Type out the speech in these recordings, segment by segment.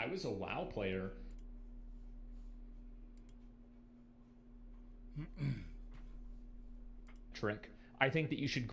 I was a WoW player. Trick. I think that you should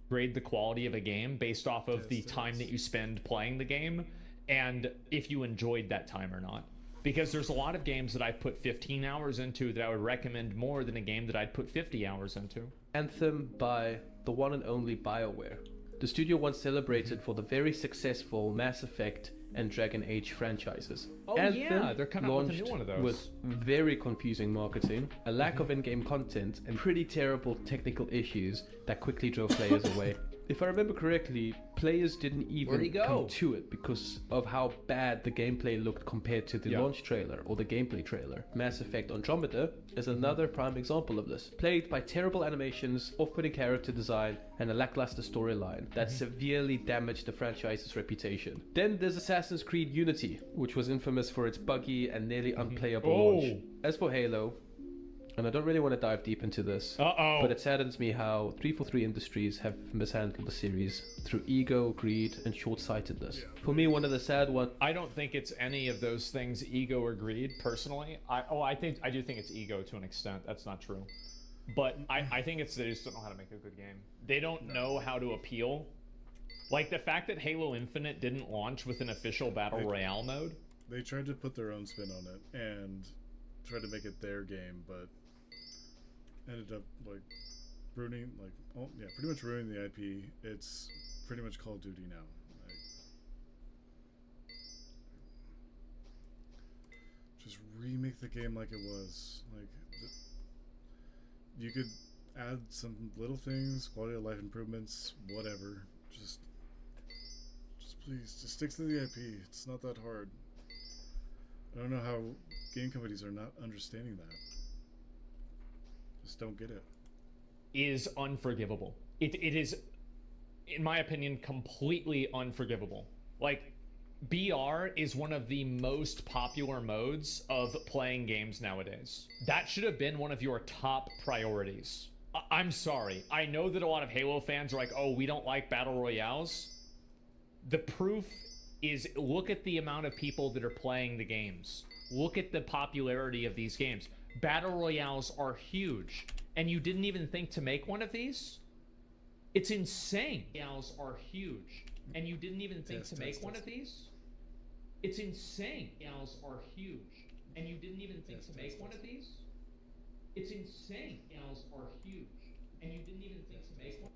grade the quality of a game based off of the time that you spend playing the game and if you enjoyed that time or not. Because there's a lot of games that I've put 15 hours into that I would recommend more than a game that I'd put 50 hours into. Anthem by the one and only BioWare. The studio once celebrated for the very successful Mass Effect and Dragon Age franchises. Oh Anthem yeah, they're coming out with a new one of those. With very confusing marketing, a lack of in-game content, and pretty terrible technical issues that quickly drove players away. If I remember correctly, players didn't even come to it because of how bad the gameplay looked compared to the launch trailer or the gameplay trailer. Mass Effect Andromeda is another prime example of this. Plagued by terrible animations, off-putting character design, and a lackluster storyline that severely damaged the franchise's reputation. Then there's Assassin's Creed Unity, which was infamous for its buggy and nearly unplayable launch. As for Halo, and I don't really want to dive deep into this, but it saddens me how 343 Industries have mishandled the series through ego, greed, and short-sightedness. For me, one of the sad ones... I don't think it's any of those things, ego or greed, personally. I do think it's ego to an extent. That's not true. But I think it's they just don't know how to make a good game. They don't know how to appeal. Like, the fact that Halo Infinite didn't launch with an official Battle Royale mode. They tried to put their own spin on it and tried to make it their game, but ended up like ruining, pretty much ruining the IP. It's pretty much Call of Duty now. Just remake the game like it was. Like, you could add some little things, quality of life improvements, whatever. Just please, just stick to the IP. It's not that hard. I don't know how game companies are not understanding that. Just don't get it. Is unforgivable. It is, in my opinion, completely unforgivable. Like, BR is one of the most popular modes of playing games nowadays. That should have been one of your top priorities. I'm sorry. I know that a lot of Halo fans are like, oh, we don't like battle royales. The proof is, look at the amount of people that are playing the games. Look at the popularity of these games. Battle royales are huge. And you didn't even think to make one of these? It's insane. Royales are huge. And you didn't even think to make one of these? It's insane. Royales are huge. And you didn't even think to make one of these? It's insane. Royales are huge. And you didn't even think to make one?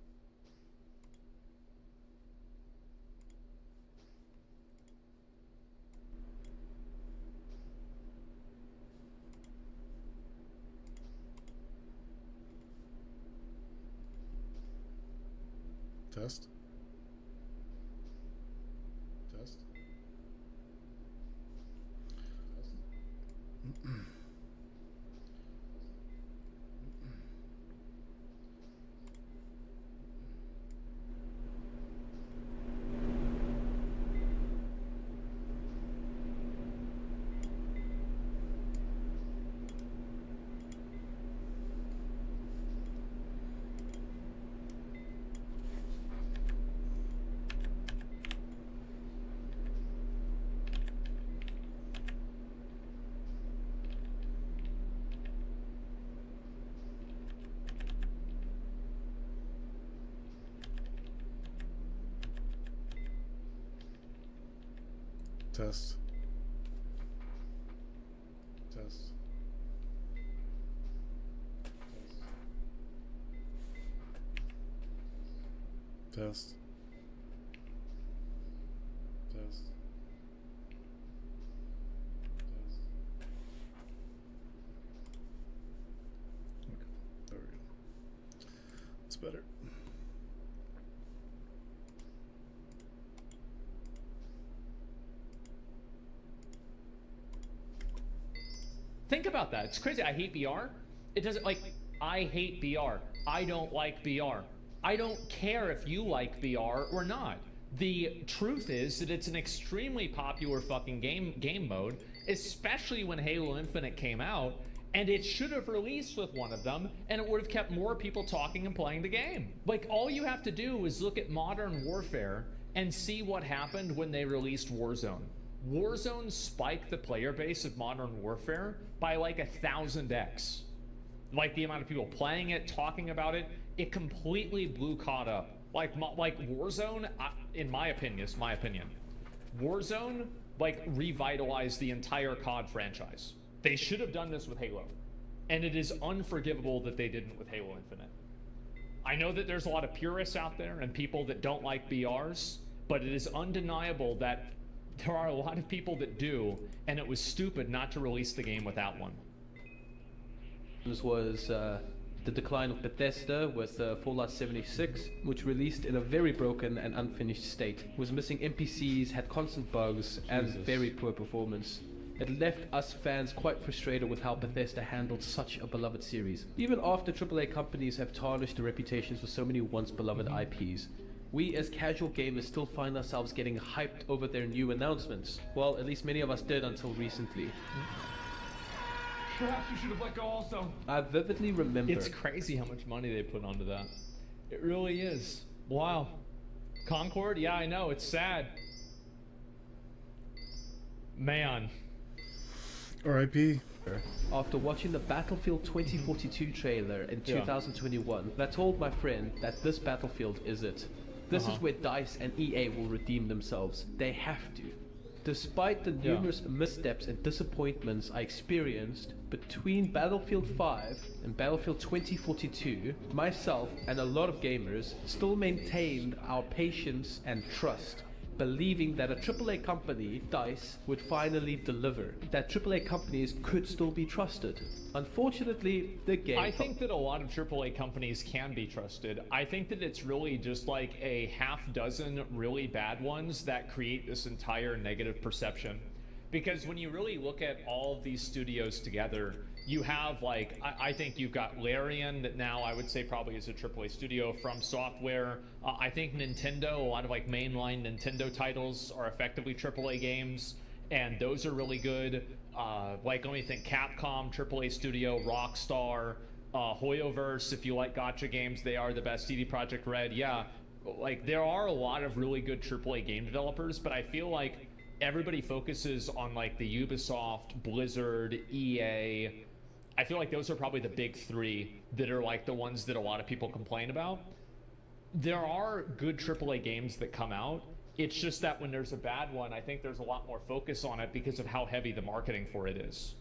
Test. Test. Test. Test. Test. Test. Okay, there we go. It's better. Think about that. It's crazy. I hate BR. It doesn't, like, I hate BR. I don't like BR. I don't care if you like BR or not. The truth is that it's an extremely popular fucking game mode, especially when Halo Infinite came out, and it should have released with one of them, and it would have kept more people talking and playing the game. Like, all you have to do is look at Modern Warfare and see what happened when they released Warzone. Warzone spiked the player base of Modern Warfare by like 1,000x. Like the amount of people playing it, talking about it, it completely blew COD up. Like Warzone, in my opinion, Warzone like revitalized the entire COD franchise. They should have done this with Halo, and it is unforgivable that they didn't with Halo Infinite. I know that there's a lot of purists out there and people that don't like BRs, but it is undeniable that there are a lot of people that do, and it was stupid not to release the game without one. This was the decline of Bethesda with Fallout 76, which released in a very broken and unfinished state. It was missing NPCs, had constant bugs, and very poor performance. It left us fans quite frustrated with how Bethesda handled such a beloved series. Even after AAA companies have tarnished their reputations for so many once beloved IPs, we as casual gamers still find ourselves getting hyped over their new announcements. Well, at least many of us did until recently. Perhaps you should have let go also. I vividly remember... It's crazy how much money they put onto that. It really is. Wow. Concord? Yeah, I know. It's sad. Man. R.I.P. After watching the Battlefield 2042 trailer in 2021, I told my friend that this Battlefield is it. This is where DICE and EA will redeem themselves. They have to. Despite the numerous missteps and disappointments I experienced between Battlefield 5 and Battlefield 2042, myself and a lot of gamers still maintained our patience and trust, believing that a AAA company, DICE, would finally deliver, that AAA companies could still be trusted. Unfortunately, the game... I think that a lot of AAA companies can be trusted. I think that it's really just like a half dozen really bad ones that create this entire negative perception. Because when you really look at all of these studios together, you have like, I think you've got Larian that now I would say probably is a AAA studio from Software. I think Nintendo, a lot of like mainline Nintendo titles are effectively AAA games, and those are really good. Like let me think, Capcom, AAA studio, Rockstar, Hoyoverse, if you like gacha games, they are the best. CD Projekt Red, yeah. Like there are a lot of really good AAA game developers, but I feel like everybody focuses on like the Ubisoft, Blizzard, EA. I feel like those are probably the big three that are like the ones that a lot of people complain about. There are good AAA games that come out. It's just that when there's a bad one, I think there's a lot more focus on it because of how heavy the marketing for it is.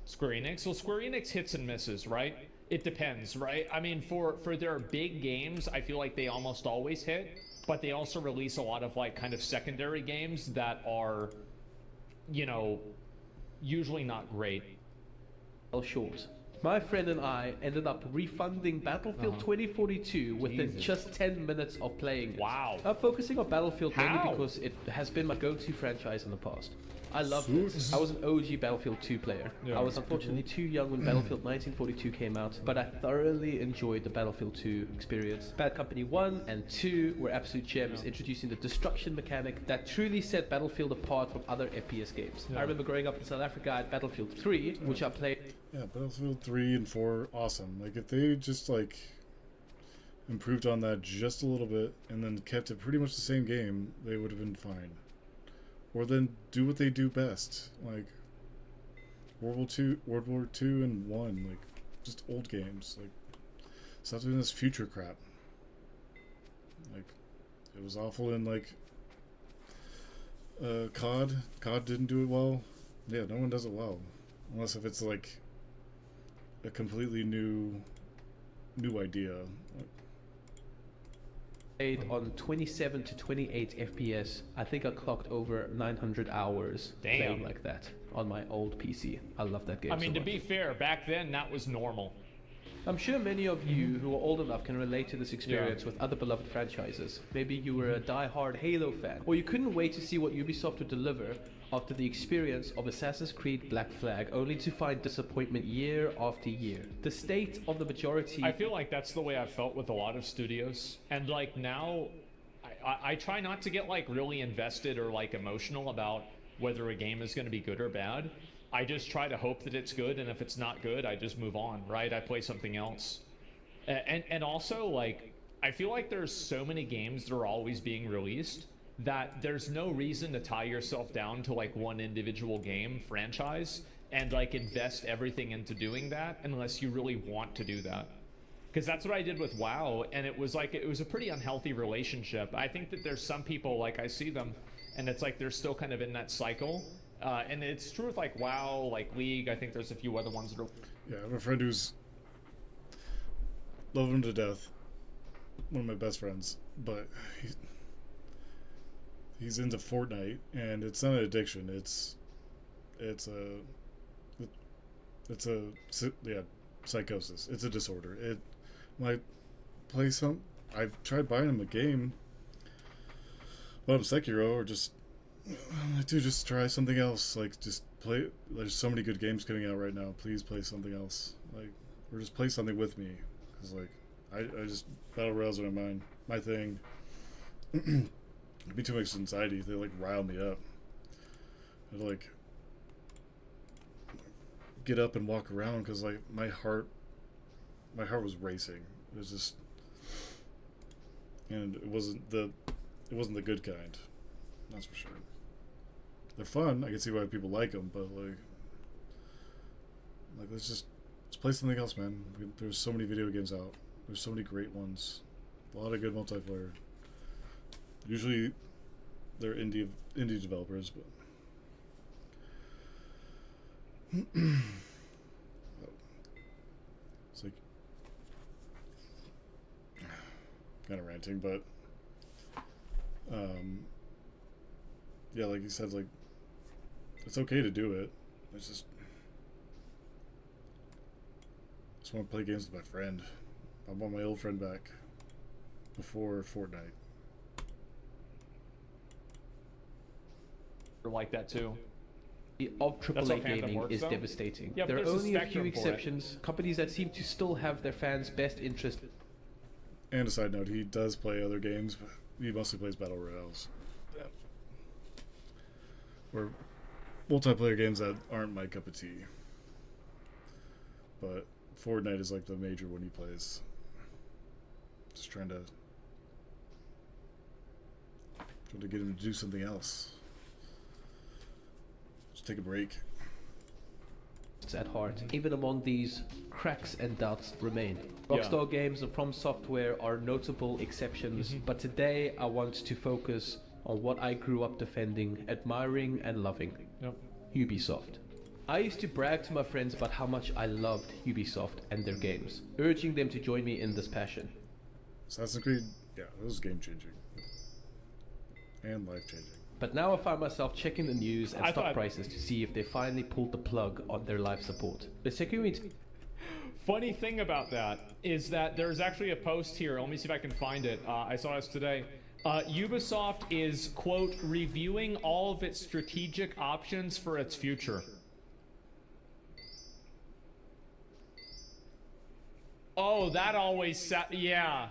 Square Enix? Well, Square Enix hits and misses, right? It depends, right? I mean, for their big games, I feel like they almost always hit, but they also release a lot of like kind of secondary games that are, you know, usually not great. Well, short. My friend and I ended up refunding Battlefield 2042 within just 10 minutes of playing it. Wow. I'm focusing on Battlefield mainly because it has been my go-to franchise in the past. I loved it. I was an OG Battlefield 2 player. I was unfortunately too young when Battlefield 1942 came out, but I thoroughly enjoyed the Battlefield 2 experience. Bad Company 1 and 2 were absolute gems, introducing the destruction mechanic that truly set Battlefield apart from other FPS games. I remember growing up in South Africa at Battlefield 3, which I played... Yeah, Battlefield 3 and 4, awesome. Like, if they just, like, improved on that just a little bit and then kept it pretty much the same game, they would have been fine. Or then do what they do best, like World War II and 1, like just old games. Like stop doing this future crap. Like it was awful in like COD. COD didn't do it well. Yeah, no one does it well, unless if it's like a completely new idea. On 27 to 28 FPS. I think I clocked over 900 hours playing like that on my old PC. I love that game. I mean, so to be fair, back then that was normal. I'm sure many of you who are old enough can relate to this experience with other beloved franchises. Maybe you were a die-hard Halo fan, or you couldn't wait to see what Ubisoft would deliver after the experience of Assassin's Creed Black Flag, only to find disappointment year after year. The state of the majority... I feel like that's the way I've felt with a lot of studios. And like now, I try not to get like really invested or like emotional about whether a game is going to be good or bad. I just try to hope that it's good, and if it's not good, I just move on, right? I play something else. And also, like, I feel like there's so many games that are always being released that there's no reason to tie yourself down to like one individual game franchise and like invest everything into doing that unless you really want to do that. Because that's what I did with WoW, and it was a pretty unhealthy relationship. I think that there's some people, like I see them, and it's like they're still kind of in that cycle. And it's true with like WoW, like League. I think there's a few other ones that are... Yeah, I have a friend who's... love him to death. One of my best friends. But he's into Fortnite, and it's not an addiction. It's psychosis. It's a disorder. When I play I've tried buying him a game, but I'm Sekiro, or just just try something else. Like, just play. There's so many good games coming out right now. Please play something else. Like, or just play something with me. Because, like, I just, battle royales are my thing. It'd be too much anxiety. They, like, rile me up. I'd, like, get up and walk around because, like, my heart was racing. It was just, and it wasn't the good kind. That's for sure. They're fun. I can see why people like them, but let's play something else, man. There's so many video games out. There's so many great ones. A lot of good multiplayer. Usually, they're indie developers, but. It's like kind of ranting, but yeah, like you said, like it's okay to do it. It's just want to play games with my friend. I want my old friend back before Fortnite. Like that too. Of AAA gaming is devastating. Yeah, there are only a few exceptions. It. Companies that seem to still have their fans' best interest. And a side note, he does play other games, but he mostly plays battle royales. Yeah. Or multiplayer games that aren't my cup of tea. But Fortnite is like the major one he plays. Just trying to get him to do something else. Just take a break. At heart, even among these, cracks and doubts remain. Rockstar Games and From Software are notable exceptions, but today I want to focus on what I grew up defending, admiring and loving. Ubisoft. I used to brag to my friends about how much I loved Ubisoft and their games, urging them to join me in this passion. Assassin's Creed, yeah, it was game-changing. And life-changing. But now I find myself checking the news and stock prices to see if they finally pulled the plug on their life support. The security... Funny thing about that is that there's actually a post here. Let me see if I can find it. I saw this today. Ubisoft is, quote, reviewing all of its strategic options for its future. Oh, that always yeah.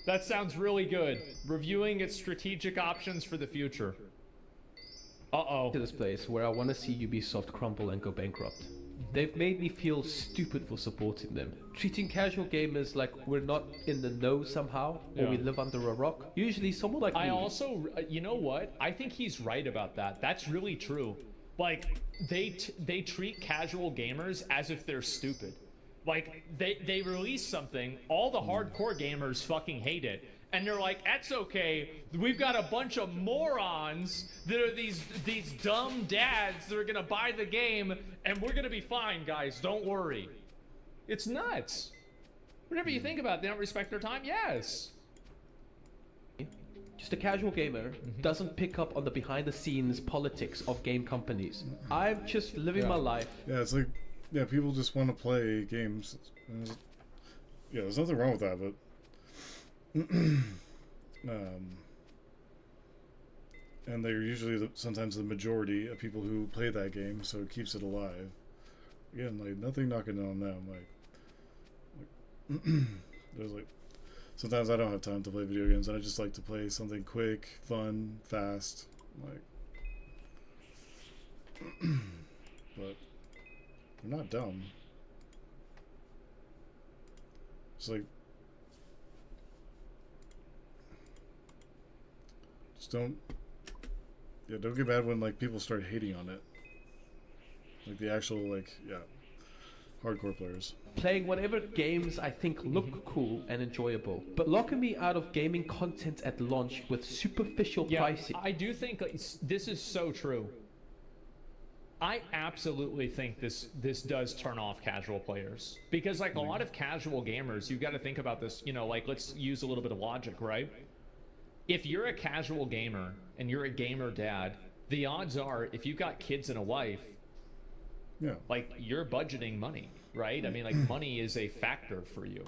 That sounds really good. Reviewing its strategic options for the future. Uh-oh. To this place where I want to see Ubisoft crumble and go bankrupt. They've made me feel stupid for supporting them. Treating casual gamers like we're not in the know somehow, or we live under a rock. Usually someone like me... I also, you know what? I think he's right about that. That's really true. Like, they treat casual gamers as if they're stupid. Like, they release something, all the hardcore gamers fucking hate it. And they're like, that's okay, we've got a bunch of morons that are these dumb dads that are gonna buy the game, and we're gonna be fine, guys, don't worry. It's nuts. Whatever you think about it, they don't respect their time? Yes. Just a casual gamer doesn't pick up on the behind-the-scenes politics of game companies. I'm just living my life. Yeah, it's like... Yeah, people just want to play games. Yeah, there's nothing wrong with that, but and they're usually sometimes the majority of people who play that game, so it keeps it alive. Again, like nothing knocking on them. Like there's like sometimes I don't have time to play video games, and I just like to play something quick, fun, fast, like. But. They're not dumb. It's like Just don't get mad when like people start hating on it. Like the actual hardcore players. Playing whatever games I think look cool and enjoyable, but locking me out of gaming content at launch with superficial pricing. I do think this is so true. I absolutely think this does turn off casual players, because like a lot of casual gamers, you've got to think about this, like let's use a little bit of logic, right? If you're a casual gamer and you're a gamer dad, the odds are if you've got kids and a wife, like you're budgeting money, right? I mean, like money is a factor for you.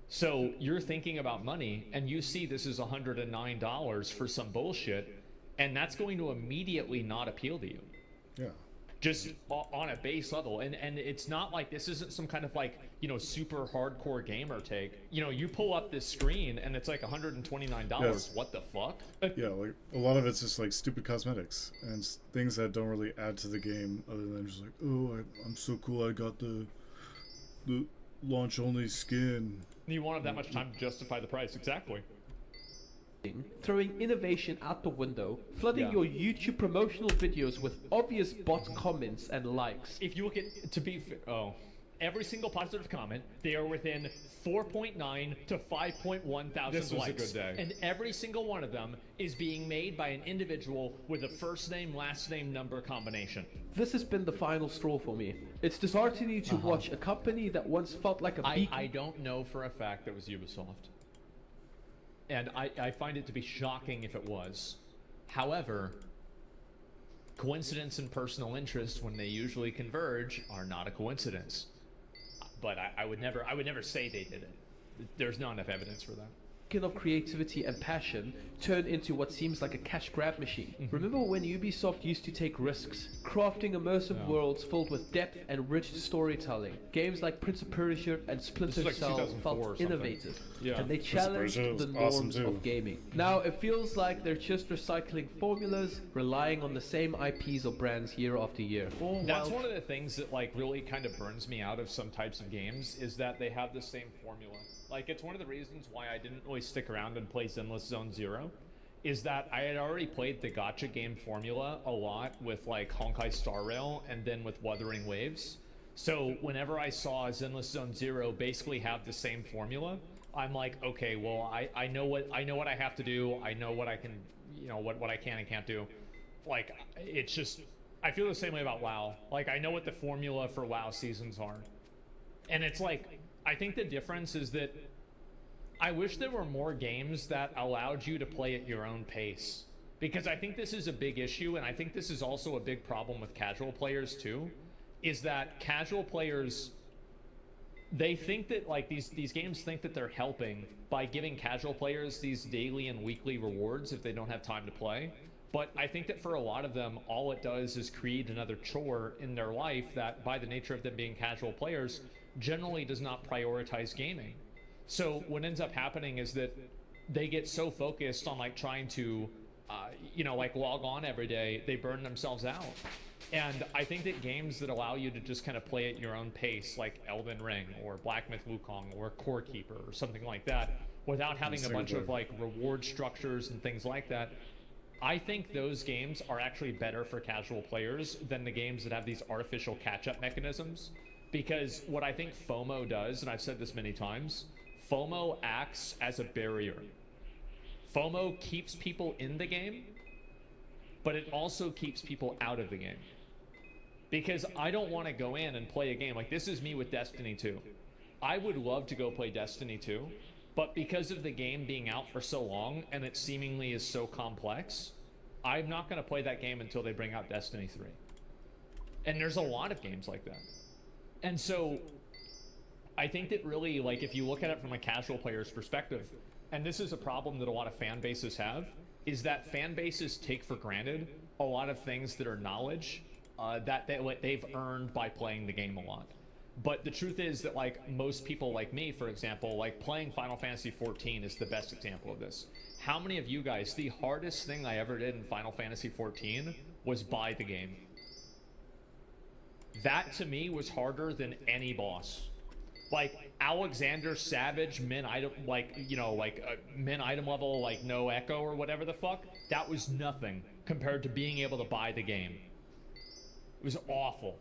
So you're thinking about money and you see this is $109 for some bullshit, and that's going to immediately not appeal to you. Yeah. Just on a base level. And it's not like this isn't some kind of like, super hardcore gamer take. You pull up this screen and it's like $129. Yes. What the fuck? Yeah, like a lot of it's just like stupid cosmetics and things that don't really add to the game, other than just like, oh, I'm so cool, I got the launch only skin. You won't have that much time to justify the price. Exactly. Throwing innovation out the window, flooding your YouTube promotional videos with obvious bot comments and likes. If you look at, every single positive comment, they are within 4.9 to 5.1 thousand This was likes. a good day. And every single one of them is being made by an individual with a first name, last name, number combination. This has been the final straw for me. It's disheartening to watch a company that once felt like a beacon. I don't know for a fact that was Ubisoft. And I find it to be shocking if it was. However, coincidence and personal interest, when they usually converge, are not a coincidence. But I would never say they did it. There's not enough evidence for that. Of creativity and passion turn into what seems like a cash grab machine. Remember when Ubisoft used to take risks, crafting immersive worlds filled with depth and rich storytelling? Games like Prince of Persia and Splinter Cell felt innovative, and they challenged the norms of gaming. Now it feels like they're just recycling formulas, relying on the same IPs or brands year after year. That's one of the things that like really kind of burns me out of some types of games, is that they have the same formula. Like, it's one of the reasons why I didn't really stick around and play Zenless Zone Zero, is that I had already played the gacha game formula a lot with like Honkai Star Rail and then with Wuthering Waves. So whenever I saw Zenless Zone Zero basically have the same formula, I'm like, okay, well, I know what I have to do. I know what I can, what I can and can't do. Like, it's just, I feel the same way about WoW. Like, I know what the formula for WoW seasons are. And it's like, I think the difference is that I wish there were more games that allowed you to play at your own pace. Because I think this is a big issue, and I think this is also a big problem with casual players too, is that casual players, they think that like these games think that they're helping by giving casual players these daily and weekly rewards if they don't have time to play. But I think that for a lot of them, all it does is create another chore in their life that, by the nature of them being casual players, generally does not prioritize gaming. So what ends up happening is that they get so focused on like trying to like log on every day, they burn themselves out. And I think that games that allow you to just kind of play at your own pace, like Elden Ring or Black Myth Wukong or Core Keeper or something like that, without having a bunch of like reward structures and things like that, I think those games are actually better for casual players than the games that have these artificial catch-up mechanisms. Because what I think FOMO does, and I've said this many times, FOMO acts as a barrier. FOMO keeps people in the game, but it also keeps people out of the game. Because I don't want to go in and play a game. Like, this is me with Destiny 2. I would love to go play Destiny 2, but because of the game being out for so long and it seemingly is so complex, I'm not going to play that game until they bring out Destiny 3. And there's a lot of games like that. And so I think that really, like, if you look at it from a casual player's perspective, and this is a problem that a lot of fan bases have, is that fan bases take for granted a lot of things that are knowledge that they've earned by playing the game a lot. But the truth is that, like, most people like me, for example, like playing Final Fantasy XIV is the best example of this. How many of you guys, the hardest thing I ever did in Final Fantasy XIV was buy the game? That, to me, was harder than any boss. Like Alexander Savage min item, like, you know, like min item level, like no echo or whatever the fuck. That was nothing compared to being able to buy the game. It was awful.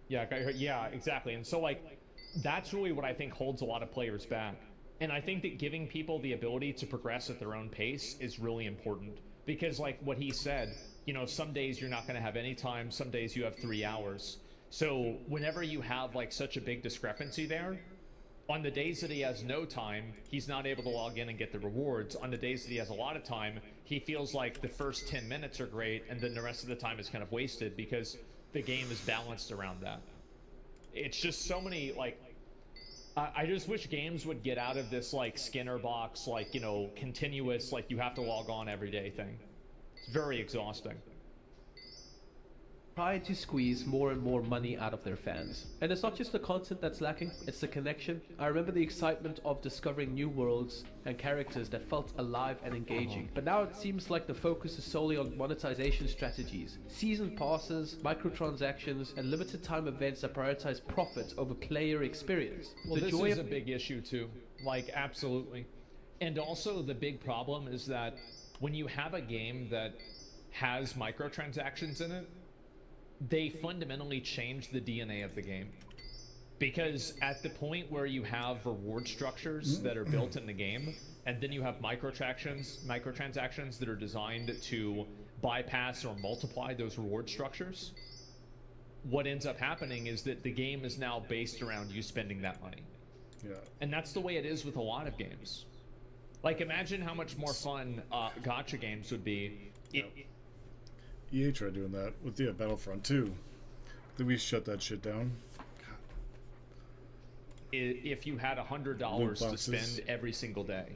Yeah, exactly. And so like, that's really what I think holds a lot of players back. And I think that giving people the ability to progress at their own pace is really important. Because like what he said, you know, some days you're not going to have any time, some days you have 3 hours. So whenever you have like such a big discrepancy there, on the days that he has no time, he's not able to log in and get the rewards. On the days that he has a lot of time, he feels like the first 10 minutes are great and then the rest of the time is kind of wasted because the game is balanced around that. It's just so many, like, I just wish games would get out of this like Skinner box, like, you know, continuous, like you have to log on every day thing. It's very exhausting. Try to squeeze more and more money out of their fans. And it's not just the content that's lacking, it's the connection. I remember the excitement of discovering new worlds and characters that felt alive and engaging. But now it seems like the focus is solely on monetization strategies. Season passes, microtransactions, and limited time events that prioritize profit over player experience. Well, this is a big issue too. Like, absolutely. And also the big problem is that when you have a game that has microtransactions in it, they fundamentally change the DNA of the game. Because at the point where you have reward structures that are built in the game, and then you have microtransactions that are designed to bypass or multiply those reward structures, what ends up happening is that the game is now based around you spending that money. Yeah. And that's the way it is with a lot of games. Like, imagine how much more fun gacha games would be. EA tried doing that with the Battlefront 2. Then we shut that shit down. If you had $100 to spend every single day.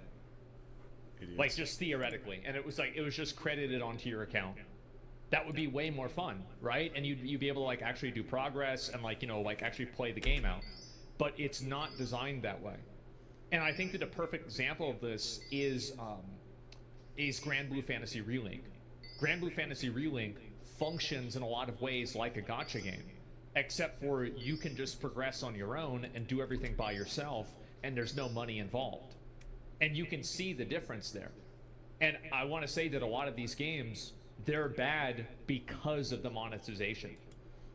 Idiots. Like, just theoretically. And it was like, it was just credited onto your account. That would be way more fun, right? And you'd be able to like actually do progress and like, you know, like actually play the game out. But it's not designed that way. And I think that a perfect example of this is Grand Blue Fantasy Relink. Grand Blue Fantasy Relink functions in a lot of ways like a gacha game, except for you can just progress on your own and do everything by yourself, and there's no money involved. And you can see the difference there. And I want to say that a lot of these games, they're bad because of the monetization.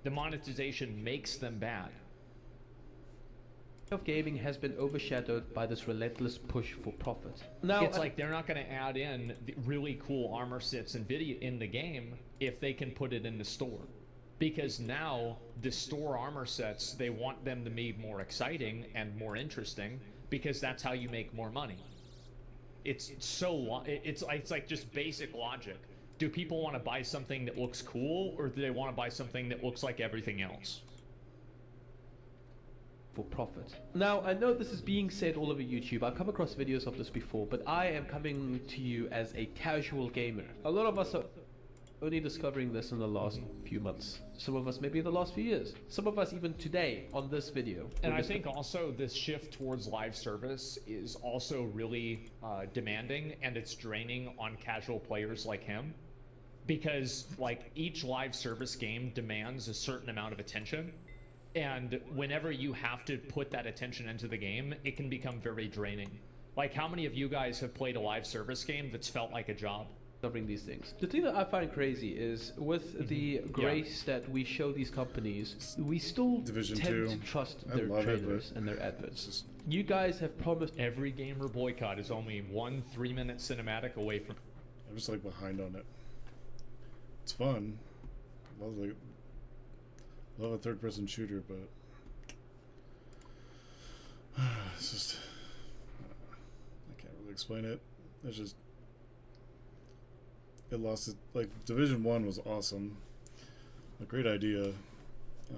The monetization makes them bad. Of gaming has been overshadowed by this relentless push for profit. Now it's like they're not going to add in the really cool armor sets and video in the game if they can put it in the store, because now the store armor sets, they want them to be more exciting and more interesting because that's how you make more money. It's like just basic logic. Do people want to buy something that looks cool, or do they want to buy something that looks like everything else? For profit. Now, I know this is being said all over YouTube. I've come across videos of this before, but I am coming to you as a casual gamer. A lot of us are only discovering this in the last few months. Some of us maybe in the last few years. Some of us even today on this video. And I think also this shift towards live service is also really demanding, and it's draining on casual players like him. Because like each live service game demands a certain amount of attention. And whenever you have to put that attention into the game, it can become very draining. Like, how many of you guys have played a live service game that's felt like a job? Covering these things. The thing that I find crazy is with the grace that we show these companies, we still Division tend 2. to trust I their love it, trailers but and their adverts. You guys have promised Every gamer boycott is only 1 3-minute cinematic away from... I'm just like behind on it. It's fun. Love a third-person shooter, but it's just I can't really explain it. It's just it lost it. Like Division 1 was awesome, a great idea. I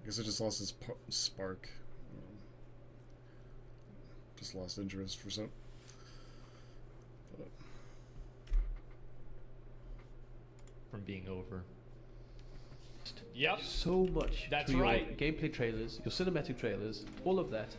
guess it just lost its spark. Just lost interest for some. But from being over. Yep. So much. That's through right. Your gameplay trailers, your cinematic trailers, all of that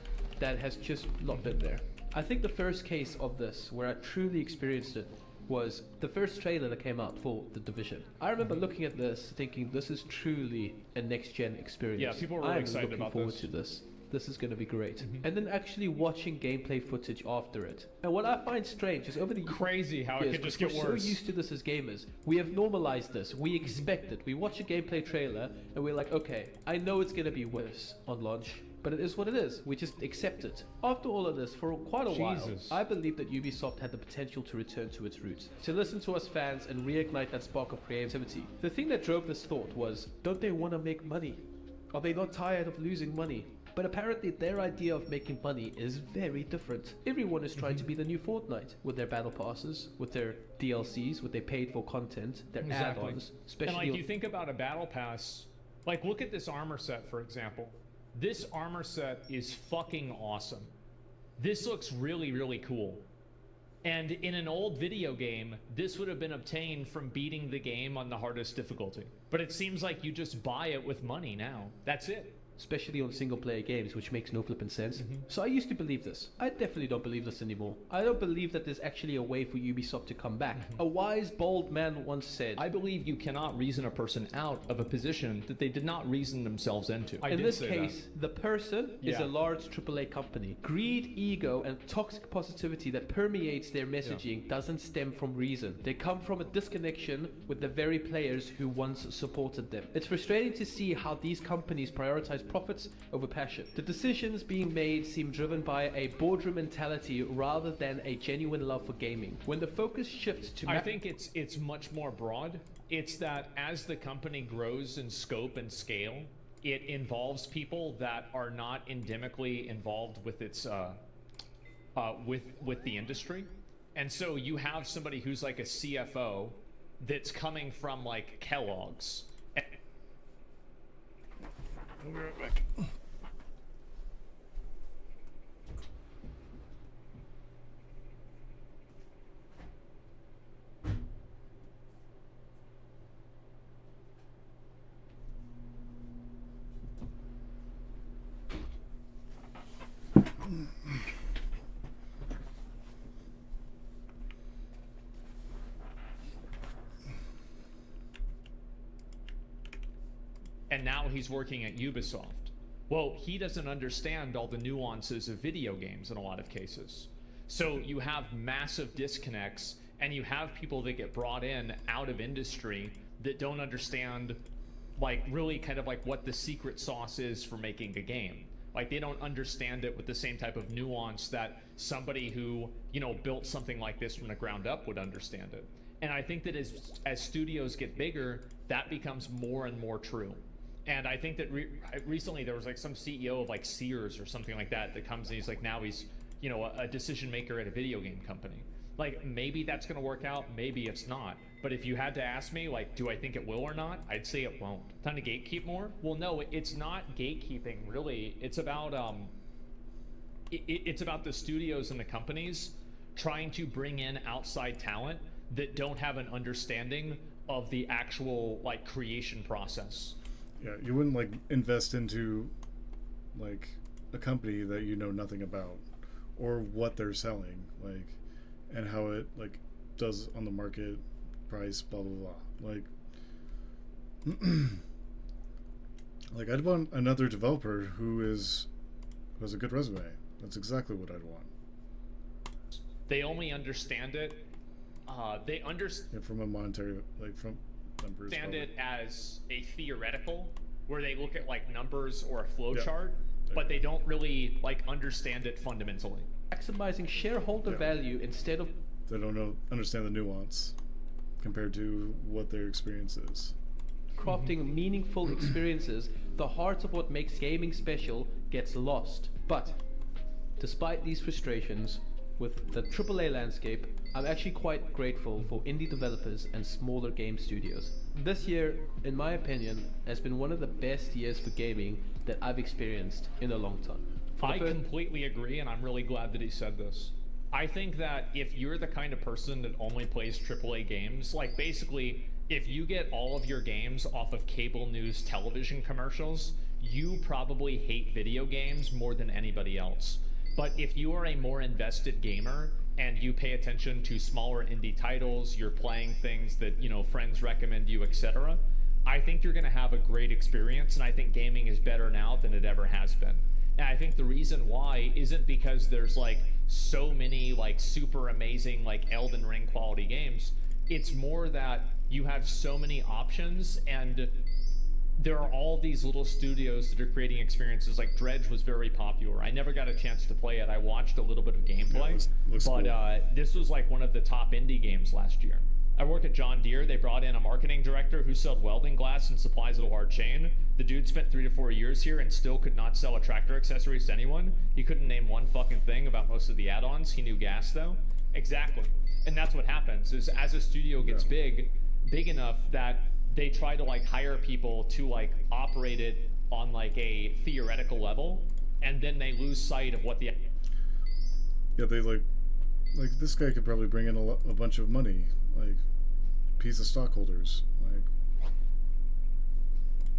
has just not been there. I think the first case of this, where I truly experienced it, was the first trailer that came out for The Division. I remember looking at this thinking this is truly a next-gen experience. Yeah, people were really excited about forward to this. This is going to be great. And then actually watching gameplay footage after it. And what I find strange is over the crazy how it could just get worse. We're so used to this as gamers. We have normalized this. We expect it. We watch a gameplay trailer and we're like, okay, I know it's going to be worse on launch, but it is what it is. We just accept it. After all of this, for quite a while, I believe that Ubisoft had the potential to return to its roots, to listen to us fans and reignite that spark of creativity. The thing that drove this thought was, don't they want to make money? Are they not tired of losing money? But apparently their idea of making money is very different. Everyone is trying to be the new Fortnite with their battle passes, with their DLCs, with their paid for content, their add-ons. And like you think about a battle pass, like look at this armor set for example. This armor set is fucking awesome. This looks really, really cool. And in an old video game, this would have been obtained from beating the game on the hardest difficulty. But it seems like you just buy it with money now. That's it. Especially on single-player games, which makes no flipping sense. So I used to believe this. I definitely don't believe this anymore. I don't believe that there's actually a way for Ubisoft to come back. A wise, bold man once said, I believe you cannot reason a person out of a position that they did not reason themselves into. In this case, the person is a large AAA company. Greed, ego, and toxic positivity that permeates their messaging doesn't stem from reason. They come from a disconnection with the very players who once supported them. It's frustrating to see how these companies prioritize profits over passion. The decisions being made seem driven by a boardroom mentality rather than a genuine love for gaming. When the focus shifts to I think it's much more broad. It's that as the company grows in scope and scale, it involves people that are not endemically involved with its with the industry. And so you have somebody who's like a CFO that's coming from like Kellogg's. I'll be right back. And now he's working at Ubisoft. Well, he doesn't understand all the nuances of video games in a lot of cases. So you have massive disconnects, and you have people that get brought in out of industry that don't understand, like, really kind of like what the secret sauce is for making a game. Like, they don't understand it with the same type of nuance that somebody who, you know, built something like this from the ground up would understand it. And I think that as studios get bigger, that becomes more and more true. And I think that recently there was like some CEO of like Sears or something like that comes and he's like, now he's, you know, a decision maker at a video game company. Like, maybe that's going to work out, maybe it's not. But if you had to ask me, like, do I think it will or not? I'd say it won't. Time to gatekeep more? Well, no, it's not gatekeeping, really. It's about it's about the studios and the companies trying to bring in outside talent that don't have an understanding of the actual like creation process. Yeah, you wouldn't like invest into like a company that you know nothing about or what they're selling, like, and how it like does on the market, price, blah blah blah. Like I'd want another developer who has a good resume. That's exactly what I'd want. They only understand it. They understand from a monetary, like from numbers. Understand it as a theoretical, where they look at like numbers or a flow chart, but they don't really like understand it fundamentally. Maximizing shareholder value instead of. They don't understand the nuance compared to what their experience is. Crafting meaningful experiences, the heart of what makes gaming special gets lost. But despite these frustrations with the AAA landscape, I'm actually quite grateful for indie developers and smaller game studios. This year, in my opinion, has been one of the best years for gaming that I've experienced in a long time. I completely agree, and I'm really glad that he said this. I think that if you're the kind of person that only plays AAA games, like basically, if you get all of your games off of cable news television commercials, you probably hate video games more than anybody else. But if you are a more invested gamer and you pay attention to smaller indie titles, you're playing things that, you know, friends recommend you, etc., I think you're going to have a great experience, and I think gaming is better now than it ever has been. And I think the reason why isn't because there's like so many like super amazing like Elden Ring quality games. It's more that you have so many options, and there are all these little studios that are creating experiences. Like Dredge was very popular. I never got a chance to play it. I watched a little bit of gameplay, looks but cool. this was like one of the top indie games last year. I work at John Deere. They brought in a marketing director who sold welding glass and supplies at a large chain. The dude spent 3 to 4 years here and still could not sell a tractor accessories to anyone. He couldn't name one fucking thing about most of the add-ons. He knew gas though. Exactly. And that's what happens is as a studio gets big enough that they try to like hire people to like operate it on like a theoretical level, and then they lose sight of what the They like this guy could probably bring in a bunch of money, like piece of stockholders, like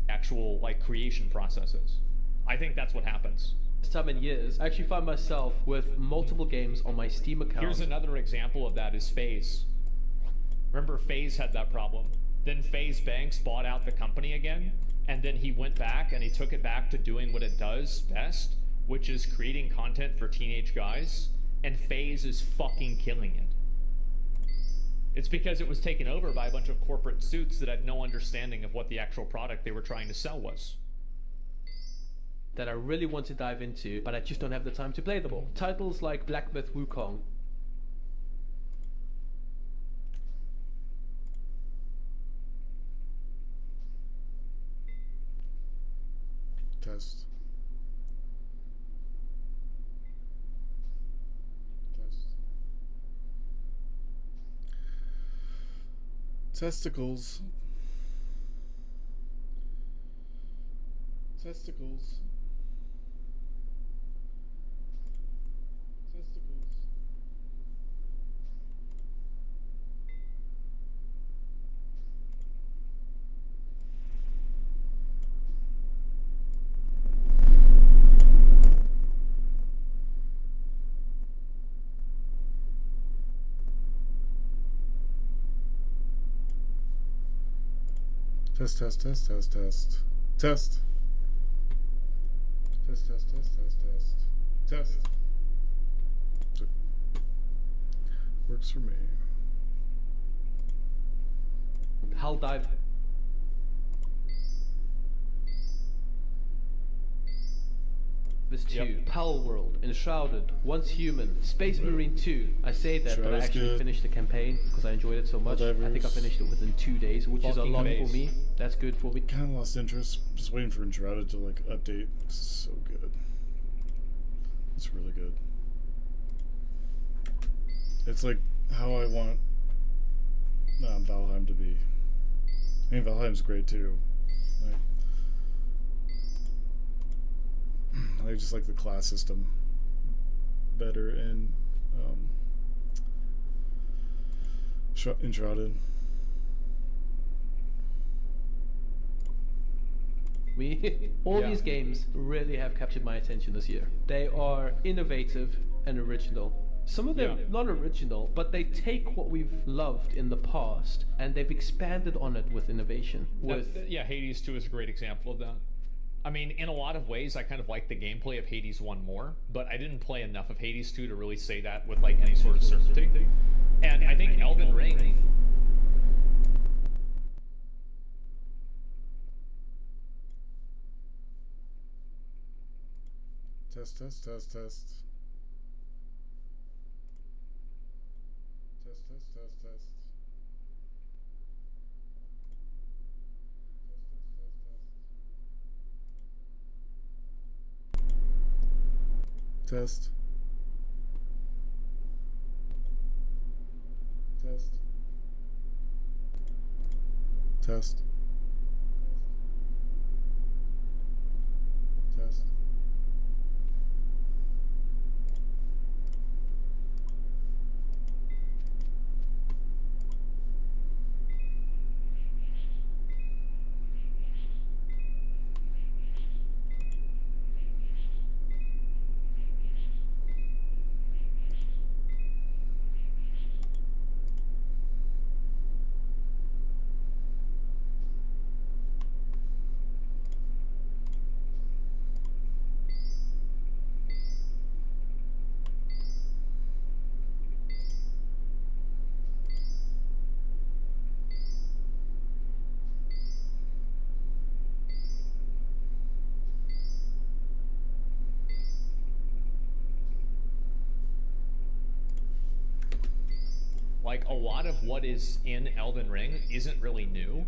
actual like creation processes. I think that's what happens. This time in years, I actually find myself with multiple games on my Steam account. Here's another example of that is FaZe. Remember FaZe had that problem. Then FaZe Banks bought out the company again, and then he went back and he took it back to doing what it does best, which is creating content for teenage guys, and FaZe is fucking killing it. It's because it was taken over by a bunch of corporate suits that had no understanding of what the actual product they were trying to sell was. That I really want to dive into, but I just don't have the time to play them all. Titles like Black Myth Wukong. test. Testicles. Testicles. Testicles. Test, test, test, test, test. Test. Test, test, test, test, test. Test. Works for me. I'll dive. This 2, Pal World, Enshrouded, Once Human, Space Marine 2. I say that, but I actually finished the campaign because I enjoyed it so much. I think I finished it within 2 days, which is a lot for me. That's good for me. Kind of lost interest. Just waiting for Enshrouded to like update. This is so good. It's really good. It's like how I want Valheim to be. I mean, Valheim's great too. I just like the class system better in Enshrouded. All these games really have captured my attention this year. They are innovative and original. Some of them not original, but they take what we've loved in the past and they've expanded on it with innovation. Hades 2 is a great example of that. I mean, in a lot of ways, I kind of like the gameplay of Hades 1 more, but I didn't play enough of Hades 2 to really say that with like any sort of certainty. And I think Elden Ring... Test, test, test, test. Test, test, test, test. Test. Test. Test. Test. like a lot of what is in Elden Ring isn't really new,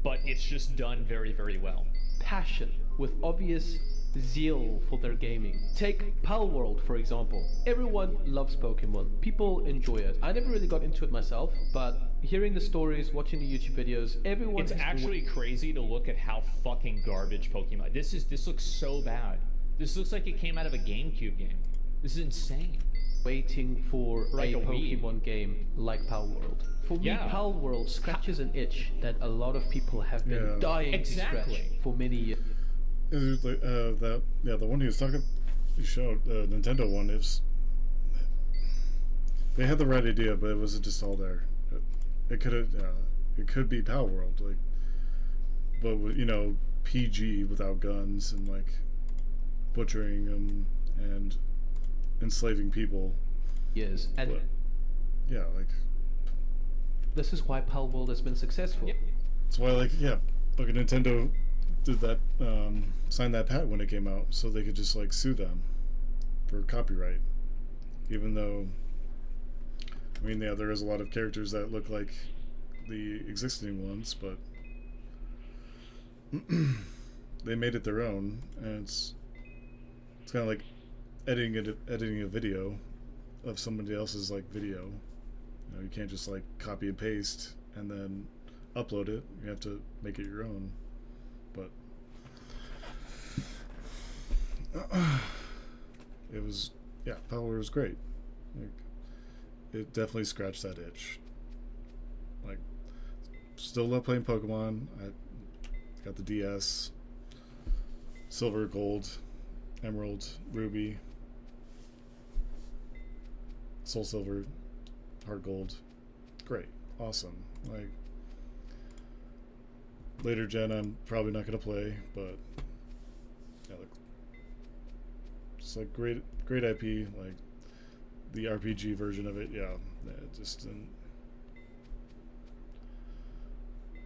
but it's just done very, very well. Passion with obvious zeal for their gaming. Take Palworld, for example. Everyone loves Pokemon. People enjoy it. I never really got into it myself, but hearing the stories, watching the YouTube videos, everyone... It's actually crazy to look at how fucking garbage Pokemon... This looks so bad. This looks like it came out of a GameCube game. This is insane. Waiting for Like a a Wii. Pokemon game like Palworld. For me, Yeah. Palworld scratches an itch that a lot of people have been Yeah. dying to scratch Exactly. for many years. It's like, the one he was talking, he showed, the Nintendo one, they had the right idea, but it wasn't just all there. It could be Power World, like, but with, you know, PG without guns and like butchering them and enslaving people. Years. And But, yeah, like, this is why Palworld has been successful. Yep. that's why, like, yeah, like Nintendo did that, signed that patent when it came out, so they could just like sue them for copyright, even though, I mean, yeah, there is a lot of characters that look like the existing ones, but they made it their own, and it's kind of like editing a video of somebody else's like video. You know, you can't just like copy and paste and then upload it. You have to make it your own. But it was, yeah, Power was great. Like, it definitely scratched that itch. Like, still love playing Pokemon. I got the DS, Silver, Gold, Emerald, Ruby, Soul Silver, Heart Gold. Great, awesome. Like, later gen, I'm probably not gonna play, but yeah, like, just like great IP, like the RPG version of it. Yeah, it just didn't.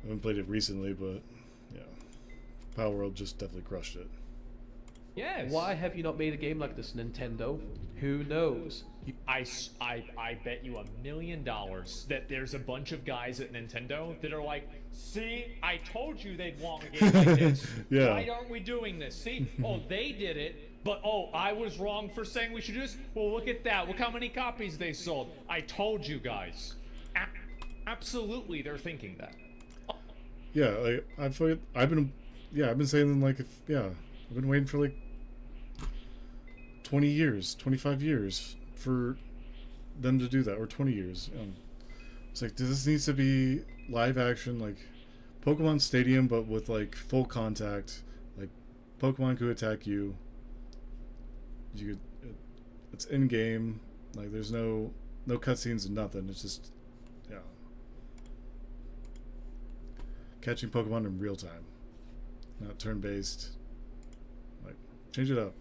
I haven't played it recently, but yeah, Power World just definitely crushed it. Yes. Why have you not made a game like this, Nintendo? Who knows? I bet you $1 million that there's a bunch of guys at Nintendo that are like, see, I told you they'd want a game like this. Yeah. Why aren't we doing this? See, oh, they did it, but oh, I was wrong for saying we should do this. Well, look at that. Look how many copies they sold. I told you guys. Absolutely, they're thinking that. Yeah, like, I've been saying, like, I've been waiting for like 20 years, 25 years for them to do that, or 20 years. It's like, this needs to be live action, like Pokemon Stadium, but with like full contact. Like, Pokemon could attack you. It's in game. Like, there's no cutscenes and nothing. It's just, yeah, catching Pokemon in real time, not turn based. Like, change it up.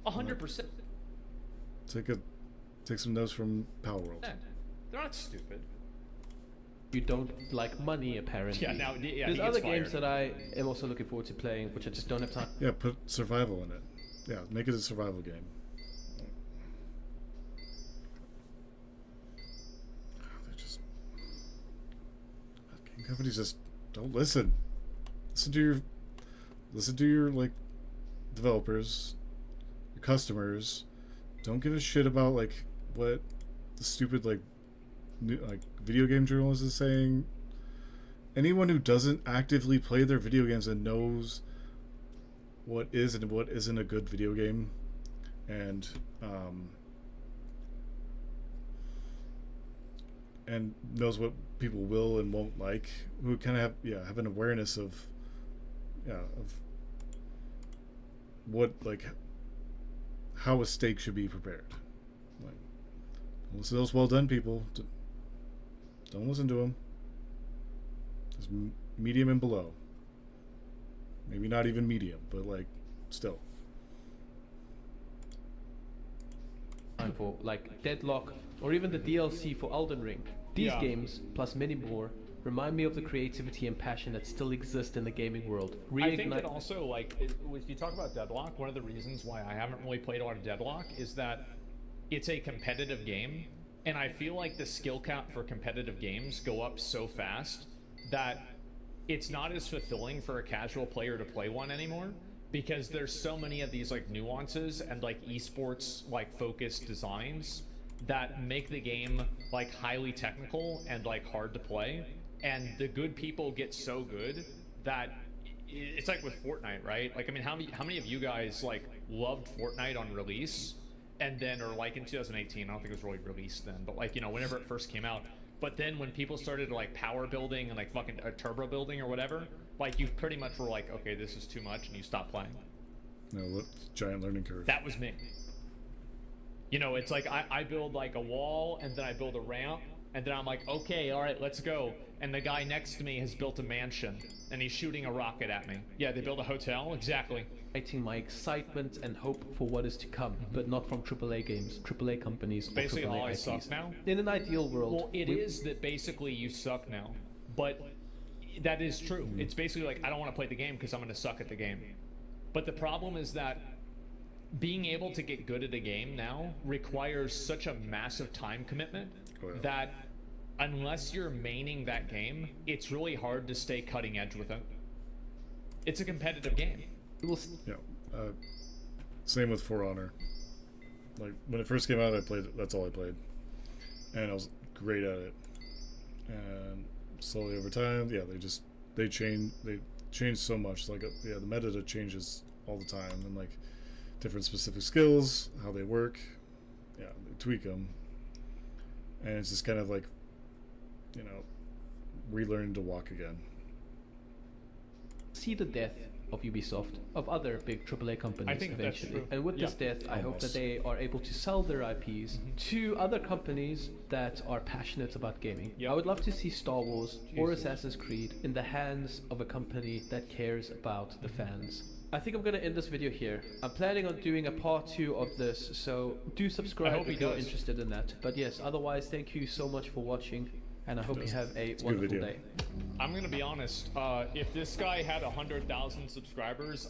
100%. Take some notes from Power World. Yeah, they're not stupid. You don't like money, apparently. Yeah, now, yeah, There's he other gets games fired. that I am also looking forward to playing, which I just don't have time. Yeah, put survival in it. Yeah, make it a survival game. They're just, game companies just don't listen. Listen to your like developers, your customers. Don't give a shit about like what the stupid like video game journalist is saying. Anyone who doesn't actively play their video games and knows what is and what isn't a good video game, and knows what people will and won't like, who kind of have an awareness of what, like, how a steak should be prepared. Like, listen to those well done people. Don't listen to them. It's medium and below. Maybe not even medium, but like, still. Time for like Deadlock or even the DLC for Elden Ring. These Yeah. games, plus many more, remind me of the creativity and passion that still exist in the gaming world. I think that also, like, if you talk about Deadlock, one of the reasons why I haven't really played a lot of Deadlock is that it's a competitive game, and I feel like the skill count for competitive games go up so fast that it's not as fulfilling for a casual player to play one anymore, because there's so many of these like nuances and like esports like focused designs that make the game like highly technical and like hard to play, and the good people get so good that it's like with Fortnite, right? Like, I mean, how many of you guys like loved Fortnite on release, and then, or like in 2018, I don't think it was really released then, but like, you know, whenever it first came out, but then when people started like power building and like fucking turbo building or whatever, like you pretty much were like, okay, this is too much, and you stopped playing. No, look, giant learning curve. That was me. You know, it's like I build like a wall, and then I build a ramp, and then I'm like, okay, all right, let's go. And the guy next to me has built a mansion, and he's shooting a rocket at me. Yeah, they built a hotel, exactly. Igniting my excitement and hope for what is to come, but not from AAA games, AAA companies, Basically, or AAA all I IPs. suck now. In an ideal world, Well, it is that basically you suck now, but that is true. It's basically like, I don't want to play the game because I'm going to suck at the game. But the problem is that being able to get good at a game now requires such a massive time commitment that unless you're maining that game, it's really hard to stay cutting edge with it. It's a competitive game. Yeah. Same with For Honor. Like when it first came out, I played it. That's all I played, and I was great at it. And slowly over time, yeah, they change so much. Like yeah, the meta changes all the time, and like different specific skills, how they work. Yeah, they tweak them, and it's just kind of like, you know, relearning to walk again. See the death of Ubisoft, of other big AAA companies I think eventually. that's true. And with this death, I hope that they are able to sell their IPs to other companies that are passionate about gaming. Yep. I would love to see Star Wars or Assassin's Creed in the hands of a company that cares about the fans. I think I'm going to end this video here. I'm planning on doing a part 2 of this, so do subscribe if you're interested in that. But yes, otherwise, thank you so much for watching, and I hope you have a wonderful day. I'm gonna be honest, if this guy had 100,000 subscribers,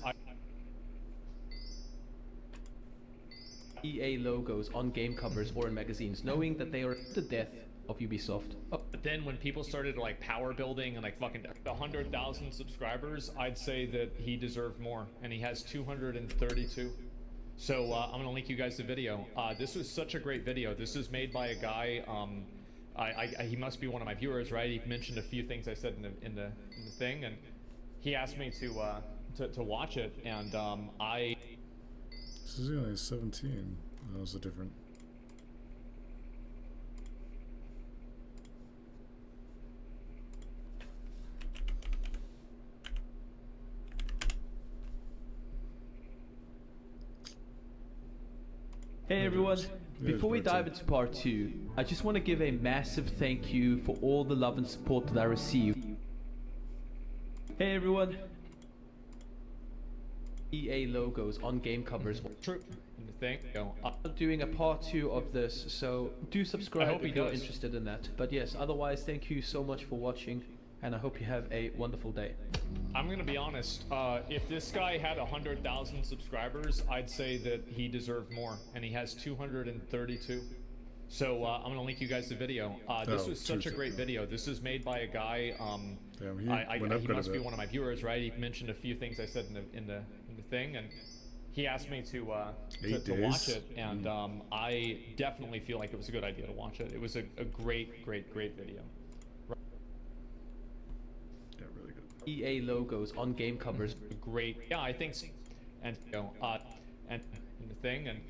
EA logos on game covers or in magazines, knowing that they are the death of Ubisoft. But then when people started like power building and like fucking 100,000 subscribers, I'd say that he deserved more, and he has 232. So I'm gonna link you guys the video. This was such a great video. This is made by a guy, he must be one of my viewers, right? He mentioned a few things I said in the thing, and he asked me to watch it, and This is only 17. That was a different. Hey everyone, before we dive into part 2, I just want to give a massive thank you for all the love and support that I received. Hey everyone. EA logos on game covers. True. The thing. I'm doing a part 2 of this, so do subscribe if you're interested in that. But yes, otherwise, thank you so much for watching, and I hope you have a wonderful day. I'm gonna be honest, if this guy had 100,000 subscribers, I'd say that he deserved more, and he has 232. So I'm gonna link you guys the video. This was such a great video. This is made by a guy, he must be one of my viewers, right? He mentioned a few things I said in the thing, and he asked me to watch it, and I definitely feel like it was a good idea to watch it. It was a great video. EA logos on game covers. Great. Yeah, I think so. And and the thing, and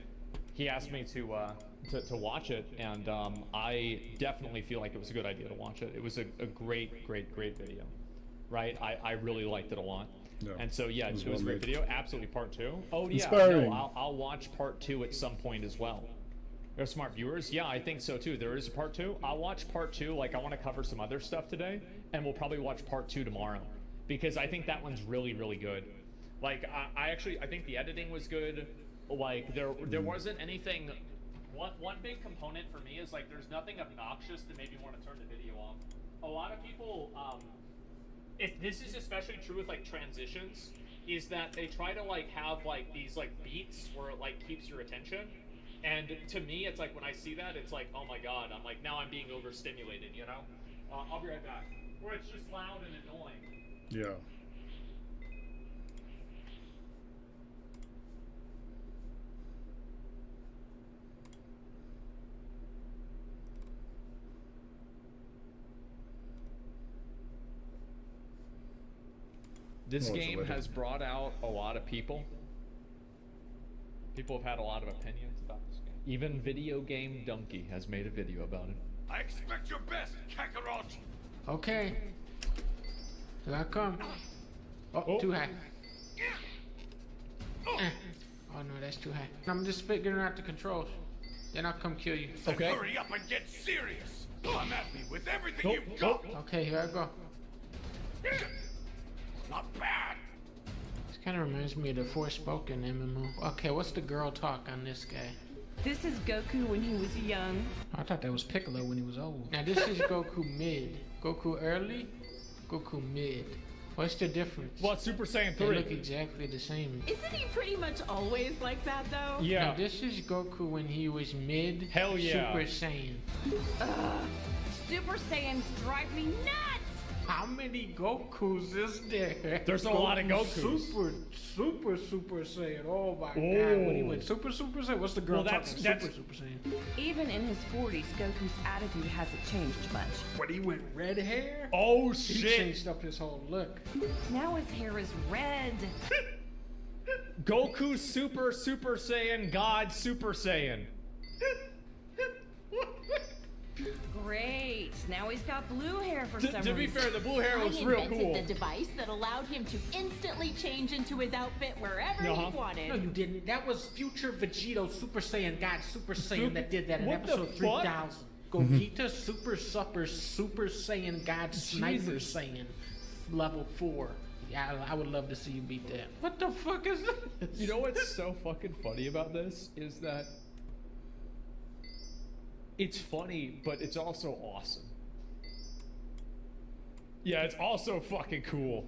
he asked me to watch it, and I definitely feel like it was a good idea to watch it. It was a great video, right? I really liked it a lot. No, and so yeah, it was a great video. Absolutely, part 2. Oh yeah, inspiring. No, I'll watch part 2 at some point as well. They're smart viewers. Yeah, I think so too. There is a part 2. I'll watch part 2. Like, I want to cover some other stuff today, and we'll probably watch part 2 tomorrow, because I think that one's really good. Like, I think the editing was good. Like, there wasn't anything. One big component for me is like, there's nothing obnoxious to make me want to turn the video off. A lot of people, this is especially true with like transitions, is that they try to like have like these like beats where it like keeps your attention. And to me, it's like when I see that, it's like, oh my god, I'm like, now I'm being overstimulated, you know? I'll be right back. Or it's just loud and annoying. Yeah. This Oh, it's game already- has brought out a lot of people. People have had a lot of opinions about this game. Even Video Game Donkey has made a video about it. I expect your best, Kakarot! Okay. Here I come. Oh, Oh. too high. Eh. Oh no, that's too high. I'm just figuring out the controls. Then I'll come kill you. Then Okay. hurry up and get serious! Come at me with everything Oh, you've got! Okay, here I go. Not bad! This kind of reminds me of the Forspoken MMO. Okay, what's the girl talk on this guy? This is Goku when he was young. I thought that was Piccolo when he was old. Now this is Goku mid. Goku early, Goku mid. What's the difference? Well, it's Super Saiyan They 3. look exactly the same. Isn't he pretty much always like that though? Yeah. Now this is Goku when he was mid. Hell yeah. Super Saiyan. Super Saiyans drive me nuts! How many Gokus is there? There's a lot of Gokus. Super Saiyan. Oh my god. Ooh. When he went Super Saiyan, what's the girl Well, that's- talking? that's- Super Saiyan. Even in his 40s, Goku's attitude hasn't changed much. When he went red hair, Oh he shit! changed up his whole look. Now his hair is red. Goku Super Saiyan God Super Saiyan. Great. Now he's got blue hair for some To be reason. fair, the blue hair I was real invented cool. the device that allowed him to instantly change into his outfit wherever Uh-huh. he wanted. No, you didn't. That was future Vegito Super Saiyan God Super Saiyan that did that in What the episode fuck? 3000. Gogeta Super Saiyan God Sniper Jesus. Saiyan level 4. Yeah, I would love to see you beat that. What the fuck is this? You know what's so fucking funny about this is that it's funny, but it's also awesome. Yeah, it's also fucking cool.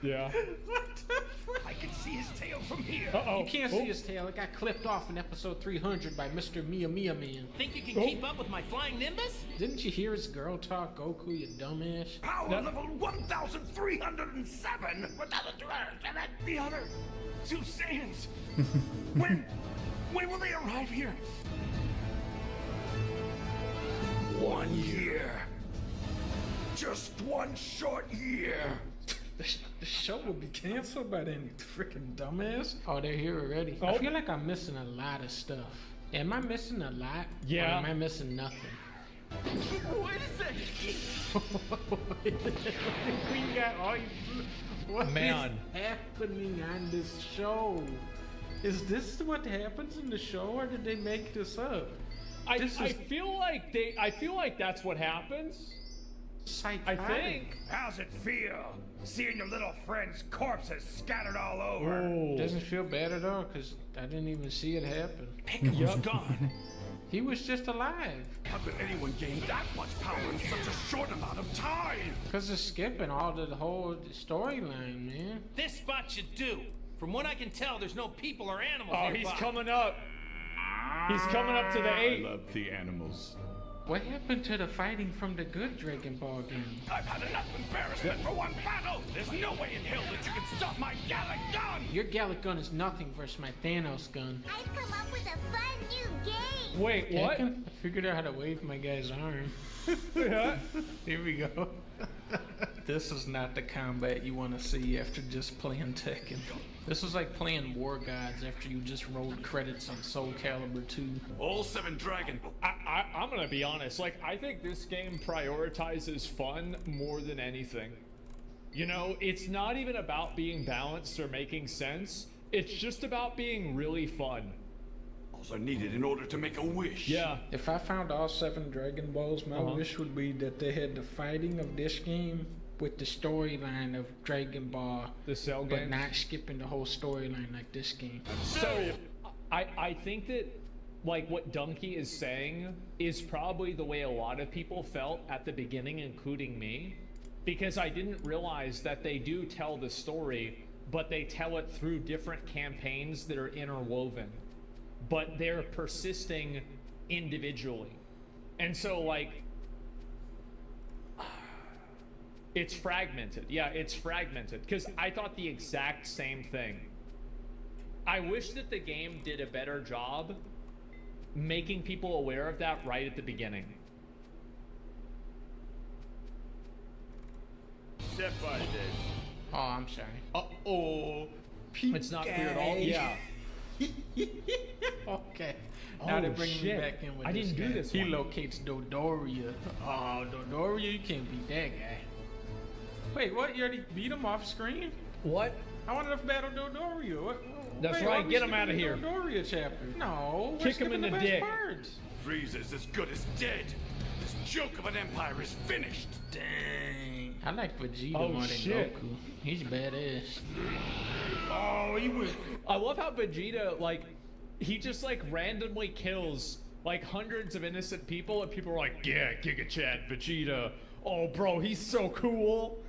Yeah. What the fuck? I can see his tail from here! Uh-oh. You can't see his tail. It got clipped off in episode 300 by Mr. Mia Man. Think you can keep up with my flying Nimbus? Didn't you hear his girl talk, Goku, you dumbass? Power No. level 1307! The other two Saiyans! When will they arrive here? 1 year. Just 1 short year. The show will be canceled by then, you freaking dumbass. Oh, they're here already. I Oh. feel like I'm missing a lot of stuff. Am I missing a lot? Yeah. Or am I missing nothing? Wait a second. We got all what Man. is happening on this show? Is this what happens in the show, or did they make this up? I This is feel like that's what happens. I psychotic. think. How's it feel? Seeing your little friend's corpses scattered all over. Oh. Doesn't feel bad at all, because I didn't even see it happen. Piccolo's gone. He was just alive. How could anyone gain that much power in such a short amount of time? Because of skipping all the whole storyline, man. This spot should do. From what I can tell, there's no people or animals Oh, nearby. he's coming up. He's coming up to the 8. love the animals. What happened to the fighting from the good Dragon Ball game? I've had enough embarrassment for one battle. There's no way in hell that you can stop my Gallic gun. Your Gallic gun is nothing versus my Thanos gun. I've come up with a fun new game. Wait, what? Tekken? I figured out how to wave my guy's arm. Yeah. Here we go. This is not the combat you want to see after just playing Tekken. This is like playing War Gods after you just rolled credits on Soul Calibur 2. All 7 Dragon. I'm gonna be honest. Like, I think this game prioritizes fun more than anything. You know, it's not even about being balanced or making sense. It's just about being really fun. Are needed in order to make a wish. Yeah. If I found all 7 Dragon Balls, my wish would be that they had the fighting of this game with the storyline of Dragon Ball, The Cell but game. not skipping the whole storyline like this game. So, I think that, like, what Donkey is saying is probably the way a lot of people felt at the beginning, including me, because I didn't realize that they do tell the story but they tell it through different campaigns that are interwoven, but they're persisting individually. And so, like, it's fragmented. Yeah, it's fragmented. Because I thought the exact same thing. I wish that the game did a better job making people aware of that right at the beginning. Step by this. Oh, I'm sorry. Uh-oh. It's not clear at all. Yeah. Okay. Now they're bringing me back in with I this didn't guy. do this He one. locates Dodoria. Oh, Dodoria, you can't beat that guy. Wait, what? You already beat him off screen? What? I wanted to battle Dodoria. What? That's Wait, right, why we get him skipping outta the here. Dodoria chapter. No, we're Kick him in skipping the best dick. parts. Frieza's as good as dead. This joke of an empire is finished. Dang. I like Vegeta Oh, more than shit. Goku. He's badass. Oh, he went. I love how Vegeta, like, he just, like, randomly kills, like, hundreds of innocent people, and people are like, yeah, Giga Chad, Vegeta. Oh, bro, he's so cool.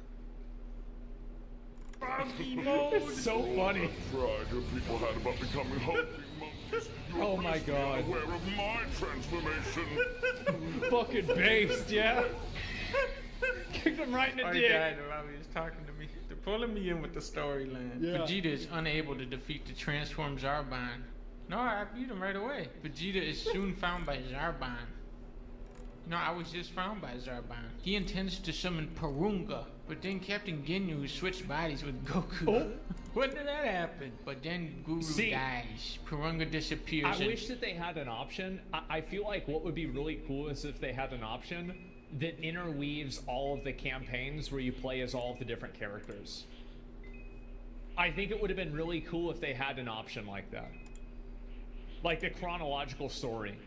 It's so funny. Pride your people had about becoming healthy monkeys. You Oh my obviously God. are aware of my transformation. Fucking based, yeah. Kicked him right in the I dick. died while he was talking to me. They're pulling me in with the storyline. Yeah. Vegeta is unable to defeat the transformed Zarbon. No, I beat him right away. Vegeta is soon found by Zarbon. No, I was just found by Zarbon. He intends to summon Porunga, but then Captain Ginyu switched bodies with Goku. Oh. When did that happen? But then Guru See, dies. Porunga disappears. I and- wish that they had an option. I feel like what would be really cool is if they had an option that interweaves all of the campaigns where you play as all of the different characters. I think it would have been really cool if they had an option like that. Like the chronological story.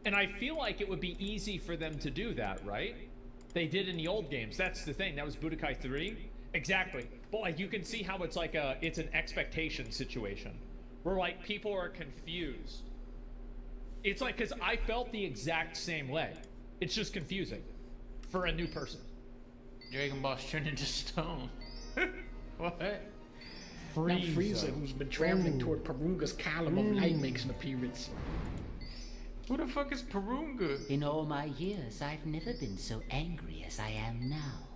And I feel like it would be easy for them to do that, right? They did in the old games. That's the thing. That was Budokai 3. Exactly. But like you can see how it's like it's an expectation situation where like people are confused. It's like, because I felt the exact same way. It's just confusing for a new person. Dragon Ball's turned into stone. What? Now Frieza, who's been traveling toward Porunga's column of light, makes an appearance. Who the fuck is Porunga? In all my years, I've never been so angry as I am now.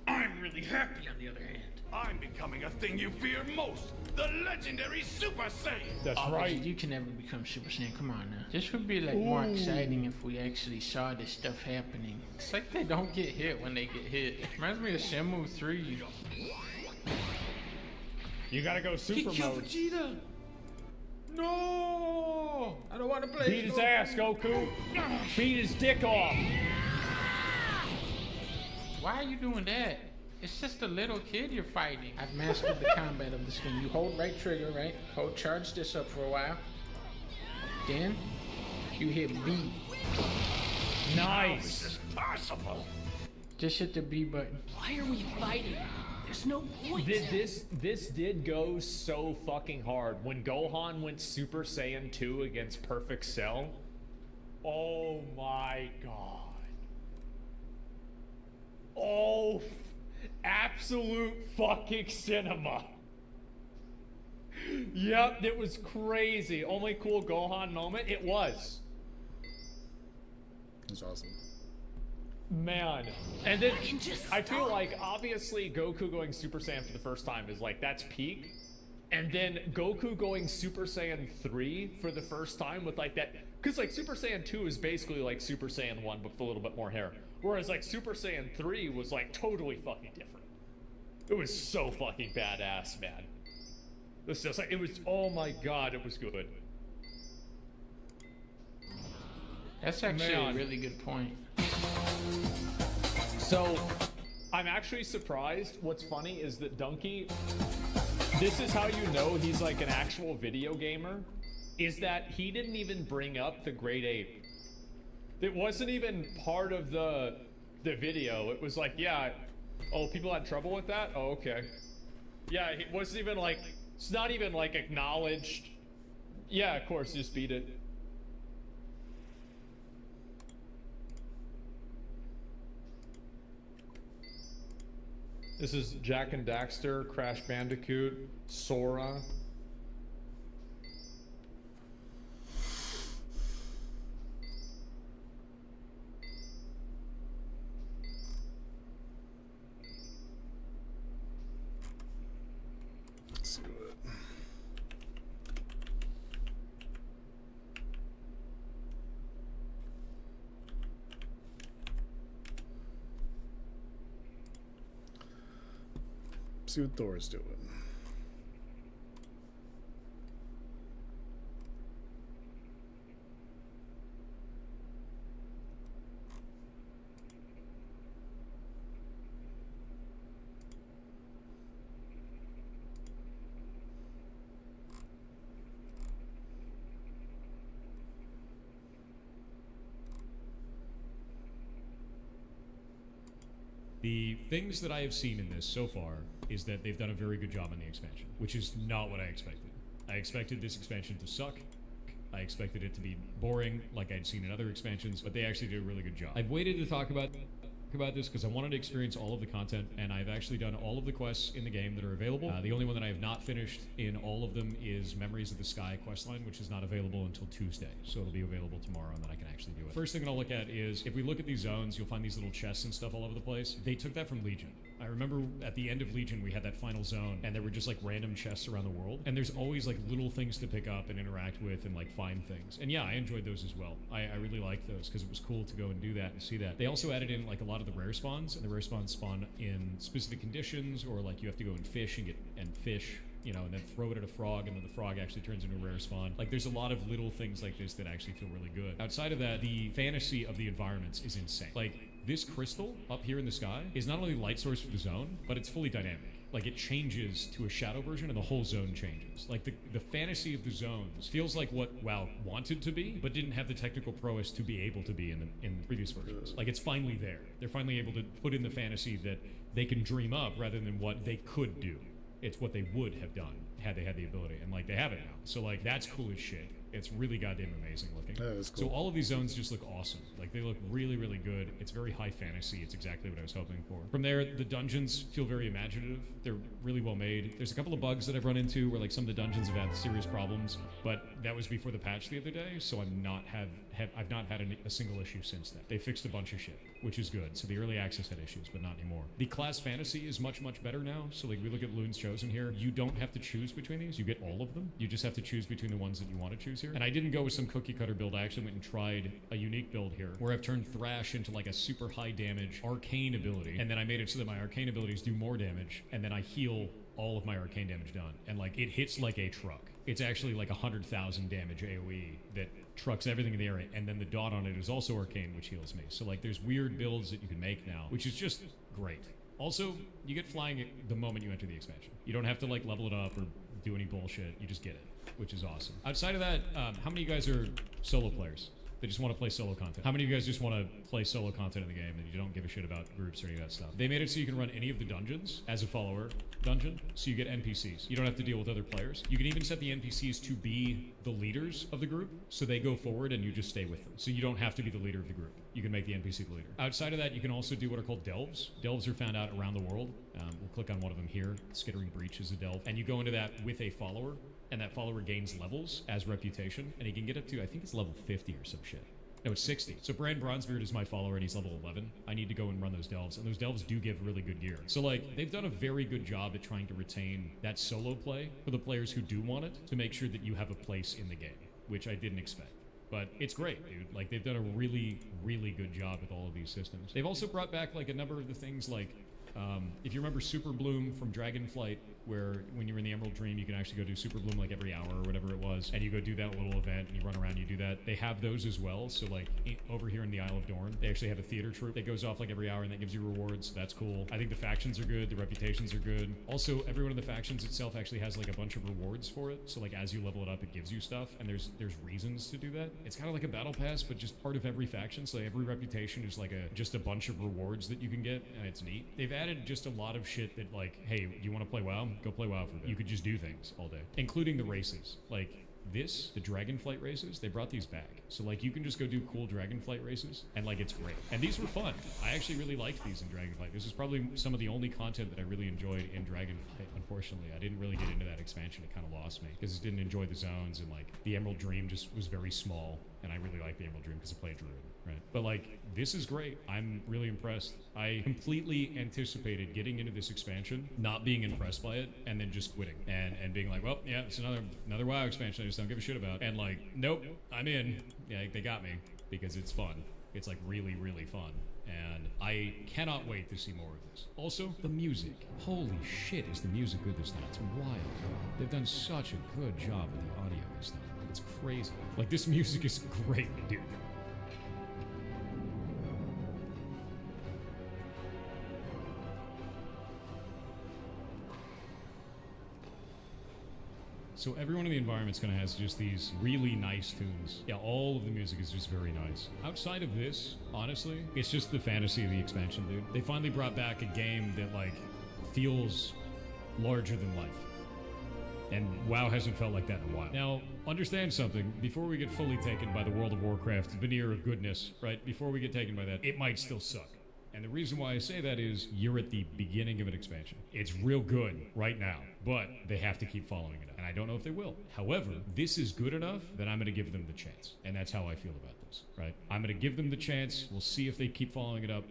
I'm really happy on the other hand. I'm becoming a thing you fear most. The legendary Super Saiyan. That's Obviously, you can never become Super Saiyan. Come on now. This would be like more exciting if we actually saw this stuff happening. It's like they don't get hit when they get hit. Reminds me of Shenmue 3. You gotta go super mode. Vegeta. No! I don't want to play. Beat his ass, Goku. Beat his dick off. Why are you doing that? It's just a little kid you're fighting. I've mastered the combat of this game. You hold right trigger, right? Hold charge this up for a while. Then you hit B. Nice. This is possible. Just hit the B button. Why are we fighting? There's no point. This did go so fucking hard. When Gohan went Super Saiyan 2 against Perfect Cell. Oh my god. Oh, absolute fucking cinema. Yep, it was crazy. Only cool Gohan moment? It was. That's awesome. Man. And then I feel like obviously Goku going Super Saiyan for the first time is like, that's peak. And then Goku going Super Saiyan 3 for the first time with like that, because like Super Saiyan 2 is basically like Super Saiyan 1 but with a little bit more hair. Whereas like Super Saiyan 3 was like totally fucking different. It was so fucking badass, man. It was just like, it was, oh my god, it was good. That's actually Man. a really good point. So, I'm actually surprised. What's funny is that Donkey, this is how you know he's like an actual video gamer, is that he didn't even bring up the Great Ape. It wasn't even part of the video. It was like, yeah, oh, people had trouble with that? Oh, okay. Yeah, it wasn't even like, it's not even like acknowledged. Yeah, of course, just beat it. This is Jack and Daxter, Crash Bandicoot, Sora. Let's see what. See what Thor's doing. The things that I have seen in this so far is that they've done a very good job on the expansion, which is not what I expected. I expected this expansion to suck. I expected it to be boring, like I'd seen in other expansions, but they actually did a really good job. I've waited to talk about this because I wanted to experience all of the content, and I've actually done all of the quests in the game that are available. The only one that I have not finished in all of them is Memories of the Sky questline, which is not available until Tuesday, so it'll be available tomorrow, and then I can actually do it. First thing I'll look at is, if we look at these zones, you'll find these little chests and stuff all over the place. They took that from Legion. I remember at the end of Legion, we had that final zone, and there were just like random chests around the world, and there's always like little things to pick up and interact with and like find things. And yeah, I enjoyed those as well. I really liked those because it was cool to go and do that and see that. They also added in like a lot of the rare spawns, and the rare spawns spawn in specific conditions, or like you have to go and fish and fish, you know, and then throw it at a frog, and then the frog actually turns into a rare spawn. Like, there's a lot of little things like this that actually feel really good. Outside of that, the fantasy of the environments is insane. Like, this crystal up here in the sky is not only light source for the zone, but it's fully dynamic. Like, it changes to a shadow version and the whole zone changes. Like, the fantasy of the zones feels like what WoW wanted to be, but didn't have the technical prowess to be able to be in the previous versions. Like, it's finally there. They're finally able to put in the fantasy that they can dream up rather than what they could do. It's what they would have done had they had the ability, and like they have it now. So like that's cool as shit. It's really goddamn amazing looking. That is cool. So all of these zones just look awesome. Like they look really, really good. It's very high fantasy. It's exactly what I was hoping for. From there, the dungeons feel very imaginative. They're really well made. There's a couple of bugs that I've run into where like some of the dungeons have had serious problems, but that was before the patch the other day, so I've not had a single issue since then. They fixed a bunch of shit, which is good. So the early access had issues, but not anymore. The class fantasy is much, much better now. So like we look at Loon's Chosen here, you don't have to choose between these. You get all of them. You just have to choose between the ones that you want to choose here. And I didn't go with some cookie cutter build. I actually went and tried a unique build here where I've turned Thrash into like a super high damage arcane ability. And then I made it so that my arcane abilities do more damage, and then I heal all of my arcane damage done. And like it hits like a truck. It's actually like 100,000 damage AoE that trucks everything in the area, and then the dot on it is also arcane, which heals me. So like there's weird builds that you can make now, which is just great. Also, you get flying the moment you enter the expansion. You don't have to like level it up or do any bullshit. You just get it, which is awesome. Outside of that, how many of you guys are solo players? They just want to play solo content. How many of you guys just want to play solo content in the game and you don't give a shit about groups or any of that stuff? They made it so you can run any of the dungeons as a follower dungeon, so you get NPCs. You don't have to deal with other players. You can even set the NPCs to be the leaders of the group, so they go forward and you just stay with them. So you don't have to be the leader of the group. You can make the NPC the leader. Outside of that, you can also do what are called delves. Delves are found out around the world. We'll click on one of them here. Skittering Breach is a delve. And you go into that with a follower, and that follower gains levels as reputation, and he can get up to, I think it's level 50 or some shit. No, it's 60. So Brand Bronzebeard is my follower, and he's level 11. I need to go and run those delves, and those delves do give really good gear. So, like, they've done a very good job at trying to retain that solo play for the players who do want it, to make sure that you have a place in the game, which I didn't expect. But it's great, dude. Like, they've done a really, really good job with all of these systems. They've also brought back, like, a number of the things, like, if you remember Super Bloom from Dragonflight, where when you're in the Emerald Dream, you can actually go do Super Bloom like every hour or whatever it was, and you go do that little event, and you run around, you do that. They have those as well. So like over here in the Isle of Dorn, they actually have a theater troupe that goes off like every hour, and that gives you rewards. That's cool. I think the factions are good. The reputations are good. Also, every one of the factions itself actually has like a bunch of rewards for it. So like as you level it up, it gives you stuff, and there's reasons to do that. It's kind of like a battle pass, but just part of every faction. So every reputation is like just a bunch of rewards that you can get, and it's neat. They've added just a lot of shit that like, hey, you want to play WoW? Go play WoW for a bit. You could just do things all day, including the races. Like, this, the Dragonflight races, they brought these back. So like you can just go do cool Dragonflight races and like it's great. And these were fun. I actually really liked these in Dragonflight. This is probably some of the only content that I really enjoyed in Dragonflight. Unfortunately, I didn't really get into that expansion. It kind of lost me because I didn't enjoy the zones, and like the Emerald Dream just was very small, and I really like the Emerald Dream because I play a druid, right? But like this is great. I'm really impressed. I completely anticipated getting into this expansion, not being impressed by it, and then just quitting and being like, well, yeah, it's another WoW expansion I just don't give a shit about. And like, nope, I'm in. Yeah, they got me because it's fun. It's like really, really fun. And I cannot wait to see more of this. Also, the music. Holy shit, is the music good this time? It's wild. They've done such a good job with the audio this time. It's crazy. Like, this music is great, dude. So every one of the environments kind of has just these really nice tunes. Yeah, all of the music is just very nice. Outside of this, honestly, it's just the fantasy of the expansion, dude. They finally brought back a game that, like, feels larger than life. And WoW hasn't felt like that in a while. Now, understand something. Before we get fully taken by the World of Warcraft veneer of goodness, right? Before we get taken by that, it might still suck. And the reason why I say that is you're at the beginning of an expansion. It's real good right now, but they have to keep following it up. And I don't know if they will. However, this is good enough that I'm going to give them the chance. And that's how I feel about this, right? I'm going to give them the chance. We'll see if they keep following it up.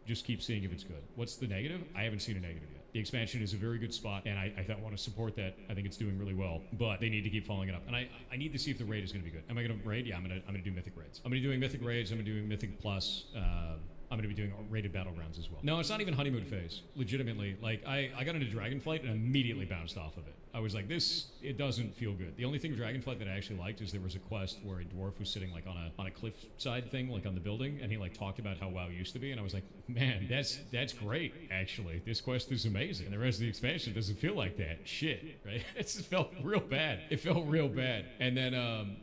Just keep seeing if it's good. What's the negative? I haven't seen a negative yet. The expansion is a very good spot, and I want to support that. I think it's doing really well, but they need to keep following it up. And I need to see if the raid is going to be good. Am I going to raid? Yeah, I'm going to do mythic raids. I'm going to be doing mythic raids. I'm going to be doing mythic plus. I'm going to be doing rated battlegrounds as well. No, it's not even honeymoon phase. Legitimately, like I got into Dragonflight and immediately bounced off of it. I was like, it doesn't feel good. The only thing of Dragonflight that I actually liked is there was a quest where a dwarf was sitting like on a cliff side thing, like on the building, and he like talked about how WoW used to be, and I was like, man, that's great. Actually, this quest is amazing, and the rest of the expansion doesn't feel like that. Shit, right? It just felt real bad. It felt real bad, and then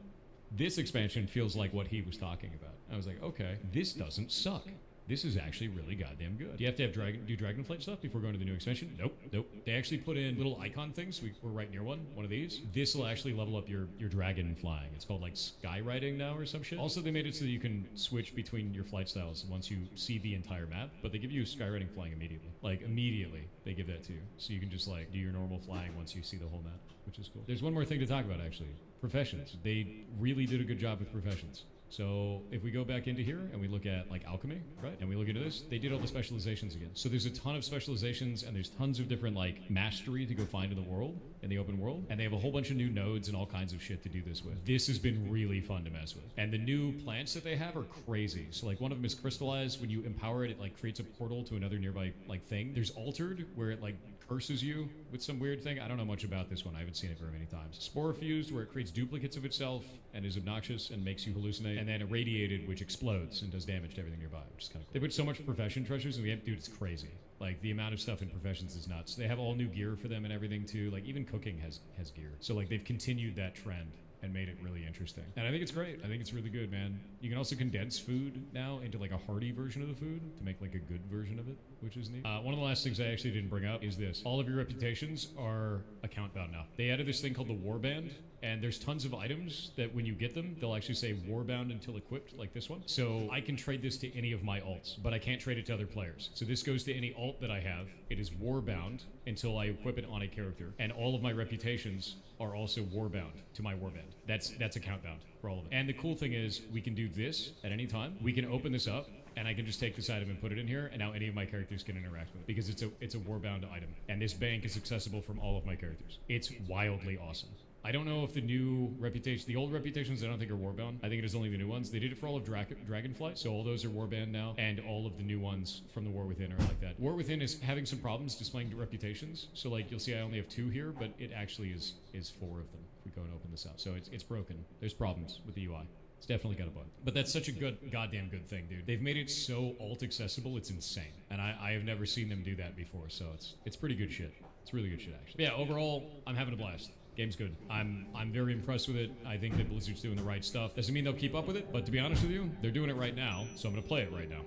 this expansion feels like what he was talking about. I was like, okay, this doesn't suck. This is actually really goddamn good. Do you have to have do Dragonflight stuff before going to the new expansion? Nope. They actually put in little icon things. We're right near one of these. This will actually level up your dragon flying. It's called like skywriting now or some shit. Also, they made it so that you can switch between your flight styles once you see the entire map, but they give you skywriting flying immediately. Like immediately, they give that to you. So you can just like do your normal flying once you see the whole map, which is cool. There's one more thing to talk about actually. Professions. They really did a good job with professions. So if we go back into here and we look at like alchemy, right? And we look into this, they did all the specializations again. So there's a ton of specializations and there's tons of different like mastery to go find in the world, in the open world. And they have a whole bunch of new nodes and all kinds of shit to do this with. This has been really fun to mess with. And the new plants that they have are crazy. So like one of them is crystallized. When you empower it, it like creates a portal to another nearby like thing. There's altered where it like curses you with some weird thing. I don't know much about this one. I haven't seen it very many times. Spore fused where it creates duplicates of itself and is obnoxious and makes you hallucinate. And then irradiated, which explodes and does damage to everything nearby, which is kind of cool. They put so much profession treasures in the game, dude, it's crazy. Like the amount of stuff in professions is nuts. They have all new gear for them and everything too. Like even cooking has gear. So like they've continued that trend and made it really interesting. And I think it's great. I think it's really good, man. You can also condense food now into like a hearty version of the food to make like a good version of it, which is neat. One of the last things I actually didn't bring up is this. All of your reputations are account bound now. They added this thing called the Warband, and there's tons of items that when you get them, they'll actually say Warbound until equipped, like this one. So I can trade this to any of my alts, but I can't trade it to other players. So this goes to any alt that I have. It is Warbound until I equip it on a character. And all of my reputations are also Warbound to my Warband. That's account bound for all of it. And the cool thing is we can do this at any time. We can open this up and I can just take this item and put it in here, and now any of my characters can interact with it because it's a Warbound item. And this bank is accessible from all of my characters. It's wildly awesome. I don't know if the new reputation, the old reputations I don't think are Warbound. I think it is only the new ones. They did it for all of Dragonflight, so all those are Warband now, and all of the new ones from the War Within are like that. War Within is having some problems displaying the reputations, so like you'll see I only have 2 here, but it actually is 4 of them if we go and open this up. So it's broken. There's problems with the UI. It's definitely got a bug. But that's such a goddamn good thing, dude. They've made it so alt accessible, it's insane. And I have never seen them do that before, so it's pretty good shit. It's really good shit, actually. But yeah, overall, I'm having a blast. Game's good. I'm very impressed with it. I think that Blizzard's doing the right stuff. Doesn't mean they'll keep up with it, but to be honest with you, they're doing it right now, so I'm gonna play it right now.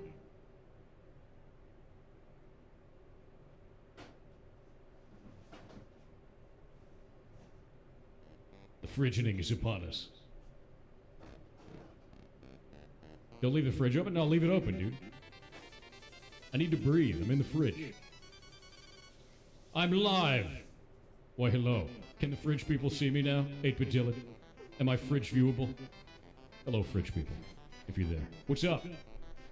Frigining is upon us. Don't leave the fridge open? No, leave it open, dude. I need to breathe. I'm in the fridge. I'm live. Why, hello. Can the fridge people see me now? 8-bit Dylan. Am I fridge viewable? Hello, fridge people, if you're there. What's up?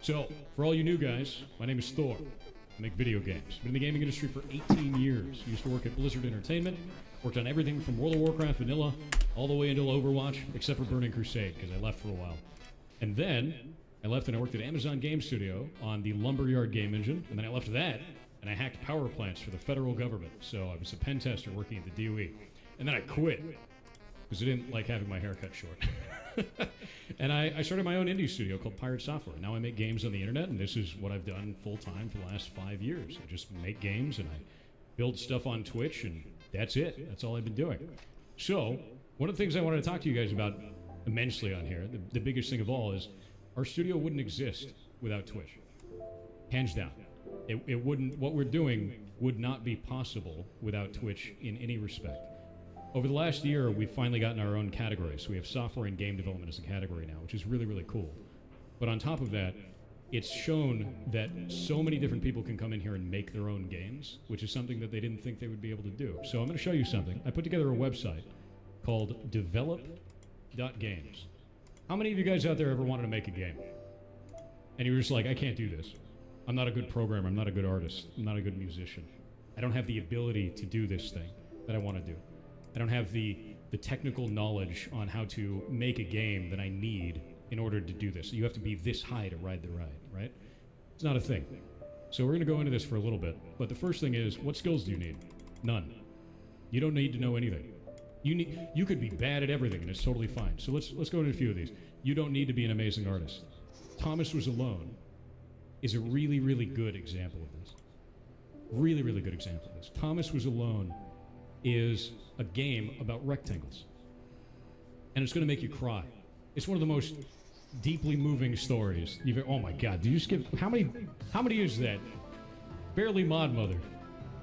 So, for all you new guys, my name is Thor. I make video games. Been in the gaming industry for 18 years. Used to work at Blizzard Entertainment. Worked on everything from World of Warcraft Vanilla all the way until Overwatch, except for Burning Crusade, because I left for a while. And then I left and I worked at Amazon Game Studio on the Lumberyard game engine. And then I left that and I hacked power plants for the federal government. So I was a pen tester working at the DOE. And then I quit because I didn't like having my hair cut short. And I started my own indie studio called Pirate Software. Now I make games on the internet, and this is what I've done full-time for the last 5 years. I just make games, and I build stuff on Twitch, and that's it. That's all I've been doing. So, one of the things I wanted to talk to you guys about immensely on here, the biggest thing of all, is our studio wouldn't exist without Twitch. Hands down. It wouldn't, what we're doing would not be possible without Twitch in any respect. Over the last year, we've finally gotten our own categories. We have software and game development as a category now, which is really, really cool. But on top of that, it's shown that so many different people can come in here and make their own games, which is something that they didn't think they would be able to do. So I'm going to show you something. I put together a website called develop.games. How many of you guys out there ever wanted to make a game? And you were just like, I can't do this. I'm not a good programmer. I'm not a good artist. I'm not a good musician. I don't have the ability to do this thing that I want to do. I don't have the technical knowledge on how to make a game that I need in order to do this. You have to be this high to ride the ride, right? It's not a thing. So we're going to go into this for a little bit. But the first thing is, what skills do you need? None. You don't need to know anything. You could be bad at everything, and it's totally fine. So let's go into a few of these. You don't need to be an amazing artist. Thomas Was Alone is a really, really good example of this. Really, really good example of this. Thomas Was Alone is a game about rectangles. And it's going to make you cry. It's one of the most deeply moving stories you've ever... Oh my god, did you skip... How many is that? Barely Mod Mother.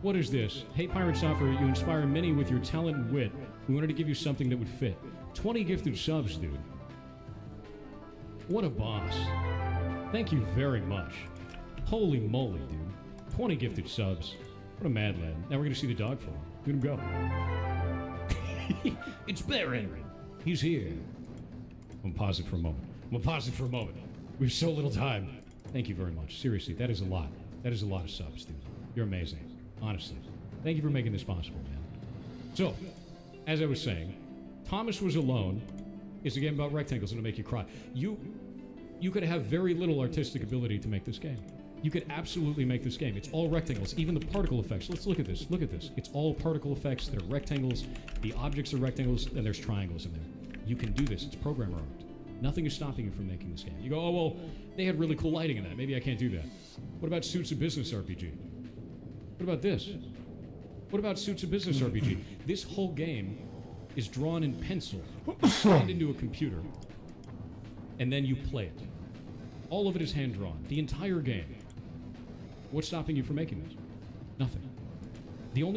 What is this? Hey, Pirate Software, you inspire many with your talent and wit. We wanted to give you something that would fit. 20 gifted subs, dude. What a boss. Thank you very much. Holy moly, dude. 20 gifted subs. What a mad lad. Now we're going to see the dog for him. Let him go. It's Baron. He's here. I'm going to pause it for a moment. We have so little time. Thank you very much. Seriously, that is a lot. That is a lot of subs, dude. You're amazing. Honestly. Thank you for making this possible, man. So, as I was saying, Thomas Was Alone is a game about rectangles that'll make you cry. You could have very little artistic ability to make this game. You could absolutely make this game. It's all rectangles, even the particle effects. Let's look at this. Look at this. It's all particle effects. They're rectangles. The objects are rectangles, and there's triangles in there. You can do this. It's programmer art. Nothing is stopping you from making this game. You go, oh, well, they had really cool lighting in that. Maybe I can't do that. What about Suits of Business RPG? What about this? What about Suits of Business RPG? This whole game is drawn in pencil, scanned into a computer, and then you play it. All of it is hand-drawn. The entire game. What's stopping you from making this? Nothing. The only